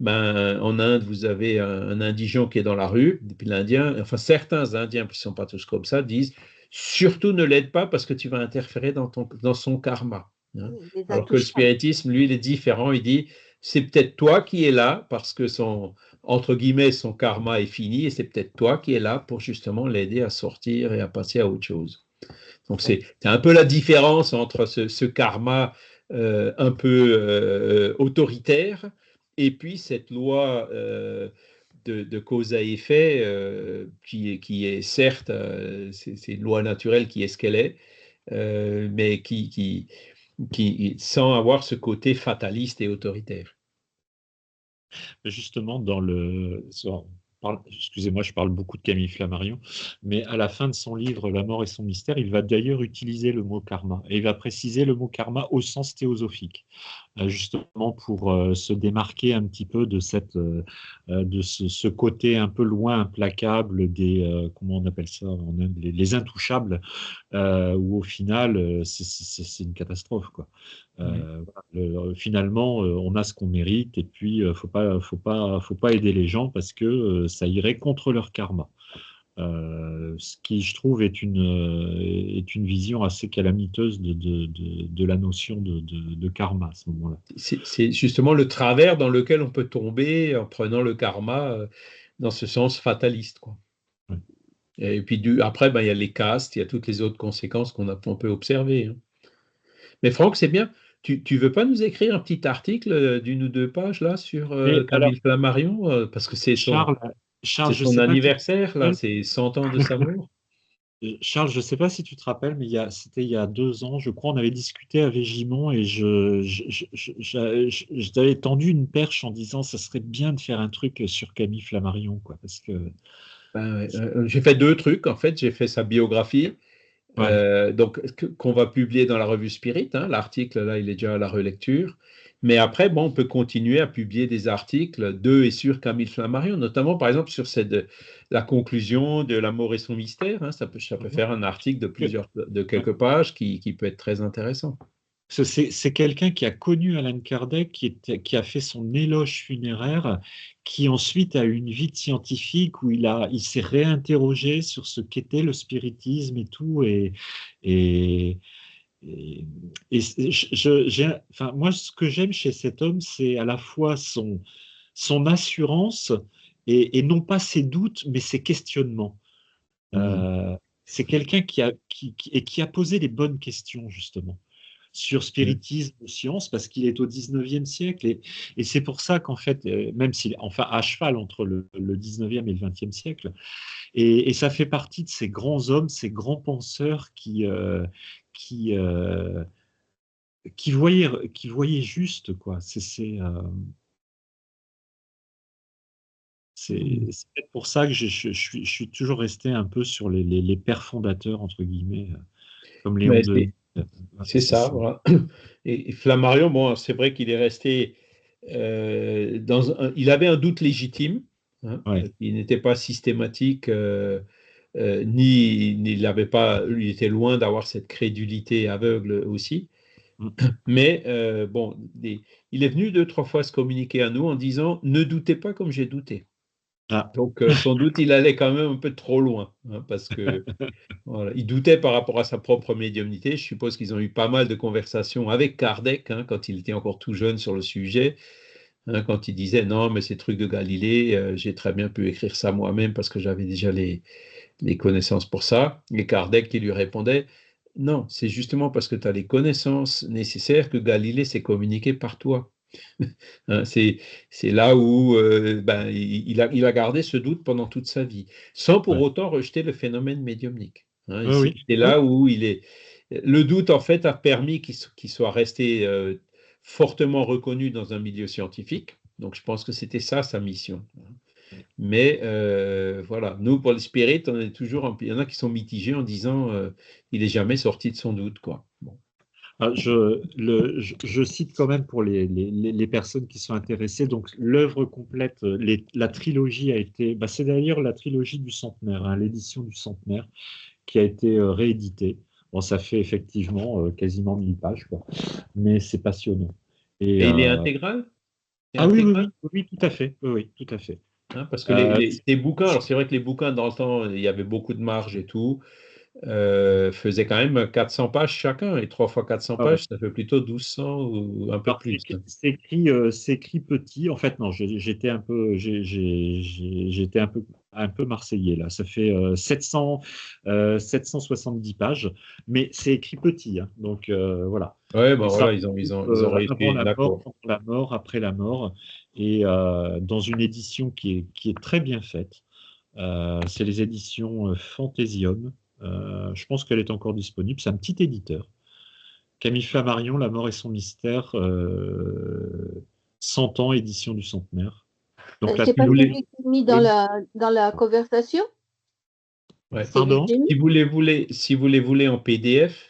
en Inde, vous avez un indigent qui est dans la rue, et puis l'Indien, enfin certains Indiens, qui ne sont pas tous comme ça, disent surtout ne l'aide pas parce que tu vas interférer dans son karma. Hein. Les Alors que le intouchables. spiritisme, lui, il est différent. Il dit, c'est peut-être toi qui es là parce que entre guillemets, son karma est fini et c'est peut-être toi qui es là pour justement l'aider à sortir et à passer à autre chose. Donc, c'est un peu la différence entre ce karma un peu autoritaire et puis cette loi de cause à effet qui est certes, c'est une loi naturelle qui est ce qu'elle est, mais qui sans avoir ce côté fataliste et autoritaire. Justement, excusez-moi, je parle beaucoup de Camille Flammarion, mais à la fin de son livre La mort et son mystère, il va d'ailleurs utiliser le mot karma, et il va préciser le mot karma au sens théosophique, justement pour se démarquer un petit peu de ce côté un peu loin, implacable des, comment on appelle ça en Inde, les intouchables, où au final, c'est une catastrophe, quoi. Finalement, on a ce qu'on mérite et puis faut pas aider les gens parce que ça irait contre leur karma. Ce qui, je trouve, est une vision assez calamiteuse de la notion de karma à ce moment-là. C'est justement le travers dans lequel on peut tomber en prenant le karma dans ce sens fataliste, quoi. Ouais. Et puis après, il y a les castes, il y a toutes les autres conséquences qu'on peut observer. Hein. Mais Franck, c'est bien. Tu veux pas nous écrire un petit article d'une ou deux pages là sur Camille Flammarion parce que c'est Charles, son je sais pas anniversaire là, c'est 100 ans de sa mort. Charles, je ne sais pas si tu te rappelles, mais c'était il y a 2 ans, je crois, on avait discuté avec Gimon et je t'avais tendu une perche en disant ça serait bien de faire un truc sur Camille Flammarion, quoi, parce que j'ai fait 2 trucs en fait. J'ai fait sa biographie. ouais. Donc, qu'on va publier dans la revue Spirit. Hein, l'article, là, il est déjà à la relecture. Mais après, bon, on peut continuer à publier des articles de et sur Camille Flammarion, notamment, par exemple, sur la conclusion de La mort et son mystère. Hein, ça peut faire un article de quelques pages qui peut être très intéressant. C'est quelqu'un qui a connu Alan Kardec, qui a fait son éloge funéraire, qui ensuite a eu une vie de scientifique où il s'est réinterrogé sur ce qu'était le spiritisme et tout. Moi, ce que j'aime chez cet homme, c'est à la fois son assurance et non pas ses doutes, mais ses questionnements. C'est quelqu'un qui a posé les bonnes questions, justement, sur spiritisme ou science, parce qu'il est au 19e siècle. Et c'est pour ça qu'en fait, même s'il est enfin à cheval entre le 19e et le 20e siècle, et ça fait partie de ces grands hommes, ces grands penseurs qui voyaient juste, quoi. C'est peut-être pour ça que je suis toujours resté un peu sur les pères fondateurs, entre guillemets, comme Léon Denis. C'est ça, voilà. Et Flammarion, bon, c'est vrai qu'il est resté il avait un doute légitime, hein, il n'était pas systématique, ni il était loin d'avoir cette crédulité aveugle aussi. Mais bon, il est venu 2-3 fois se communiquer à nous en disant « Ne doutez pas comme j'ai douté ». Donc, sans doute, il allait quand même un peu trop loin, hein, parce que voilà, il doutait par rapport à sa propre médiumnité. Je suppose qu'ils ont eu pas mal de conversations avec Kardec, hein, quand il était encore tout jeune sur le sujet, hein, quand il disait « Non, mais ces trucs de Galilée, j'ai très bien pu écrire ça moi-même parce que j'avais déjà les connaissances pour ça. » Et Kardec qui lui répondait « Non, c'est justement parce que tu as les connaissances nécessaires que Galilée s'est communiqué par toi. » Hein, c'est là où il a gardé ce doute pendant toute sa vie, sans pour autant rejeter le phénomène médiumnique. Hein, c'est là où le doute, en fait, a permis qu'il soit resté fortement reconnu dans un milieu scientifique. Donc, je pense que c'était ça, sa mission. Mais voilà, nous, pour le spirit, il y en a qui sont mitigés en disant il n'est jamais sorti de son doute, quoi. Bon. Je cite quand même pour les personnes qui sont intéressées, donc l'œuvre complète, la trilogie a été, c'est d'ailleurs la trilogie du centenaire, hein, l'édition du centenaire qui a été rééditée. Bon, ça fait effectivement quasiment 1000 pages, quoi, mais c'est passionnant. Et il est intégral? Oui, tout à fait. Oui, tout à fait. Hein, parce que les bouquins, alors c'est vrai que les bouquins dans le temps, il y avait beaucoup de marge et tout. faisaient quand même 400 pages chacun, et 3 fois 400 Ah ouais. pages, ça fait plutôt 1200 ou un peu Alors, plus. c'est écrit petit. En fait, non, j'étais un peu, j'étais un peu marseillais là. Ça fait 770 pages, mais c'est écrit petit, hein. Donc voilà. Ouais, ben Et ça voilà, ils ont avant réussi, la mort, d'accord. pendant la mort, après la mort, et dans une édition qui est très bien faite. C'est les éditions Fantaisium. Je pense qu'elle est encore disponible. C'est un petit éditeur. Camille Flammarion, La mort et son mystère, 100 ans, édition du centenaire. Donc là, C'est pas vous celui voulez- qui est mis Oui. dans la conversation? Ouais. C'est lui pardon? que j'ai mis? Si vous les voulez en PDF,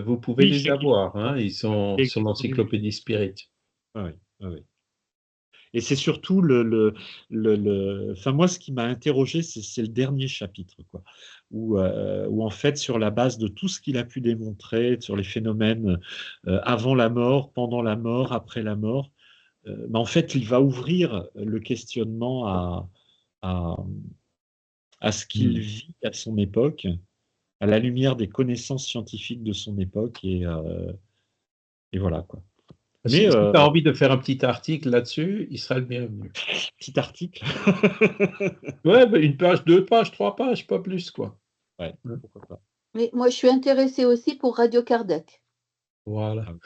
vous pouvez Oui, les avoir, hein. Ils sont j'ai- sur l'encyclopédie Spirit. Ah oui, ah oui. Et c'est surtout enfin, moi, ce qui m'a interrogé, c'est le dernier chapitre, quoi, où en fait, sur la base de tout ce qu'il a pu démontrer sur les phénomènes avant la mort, pendant la mort, après la mort, mais en fait, il va ouvrir le questionnement à, à ce qu'il vit à son époque, à la lumière des connaissances scientifiques de son époque, et voilà, quoi. Mais Si tu as envie de faire un petit article là-dessus, il sera le bienvenu. petit article. Ouais, ben, 1 page, 2 pages, 3 pages, pas plus, quoi. Ouais, pourquoi pas. Mais moi, je suis intéressée aussi pour Radio Kardec. Voilà. Ah oui.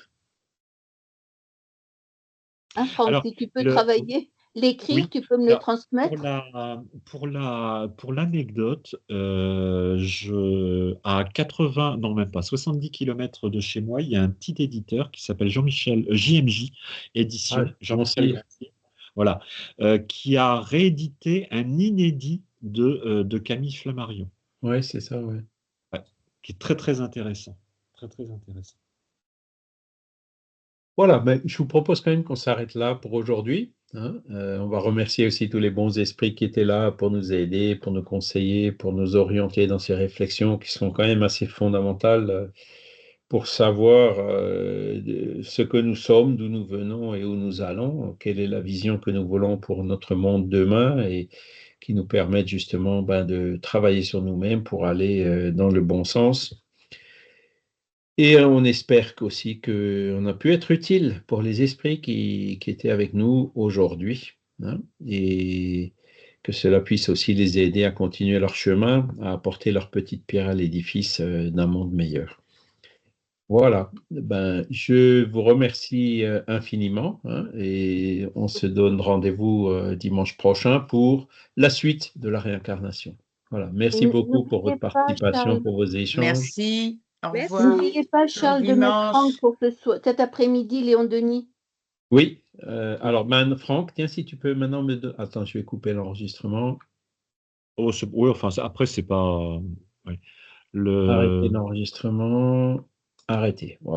Hein, Franck, Alors, si tu peux le, travailler, l'écrire, oui, tu peux me le alors, transmettre? pour l'anecdote, à 80, non même pas, 70 km de chez moi, il y a un petit éditeur qui s'appelle JMJ Ah, Édition, bon Jean-Michel site. Gantier, voilà, qui a réédité un inédit de Camille Flammarion, Ouais, c'est ça, ouais. ouais, qui est très très intéressant, très très intéressant. Voilà, mais je vous propose quand même qu'on s'arrête là pour aujourd'hui, hein. On va remercier aussi tous les bons esprits qui étaient là pour nous aider, pour nous conseiller, pour nous orienter dans ces réflexions qui sont quand même assez fondamentales pour savoir ce que nous sommes, d'où nous venons et où nous allons, quelle est la vision que nous voulons pour notre monde demain et qui nous permettent justement de travailler sur nous-mêmes pour aller dans le bon sens. Et on espère aussi qu'on a pu être utile pour les esprits qui étaient avec nous aujourd'hui, hein, et que cela puisse aussi les aider à continuer leur chemin, à apporter leur petite pierre à l'édifice d'un monde meilleur. Voilà, ben, je vous remercie infiniment, hein, et on se donne rendez-vous dimanche prochain pour la suite de la réincarnation. Voilà, merci beaucoup pour votre N'oubliez pas, participation, Charles. pour vos échanges. Merci. Au Merci. revoir. N'oubliez pas, Charles, de mettre Franck Dimanche. pour cet après-midi, Léon Denis. Oui, alors Franck, tiens, si tu peux maintenant Attends, je vais couper l'enregistrement. Oh, oui, enfin, après, c'est pas. Ouais. Arrêter l'enregistrement. Arrêter. Voilà.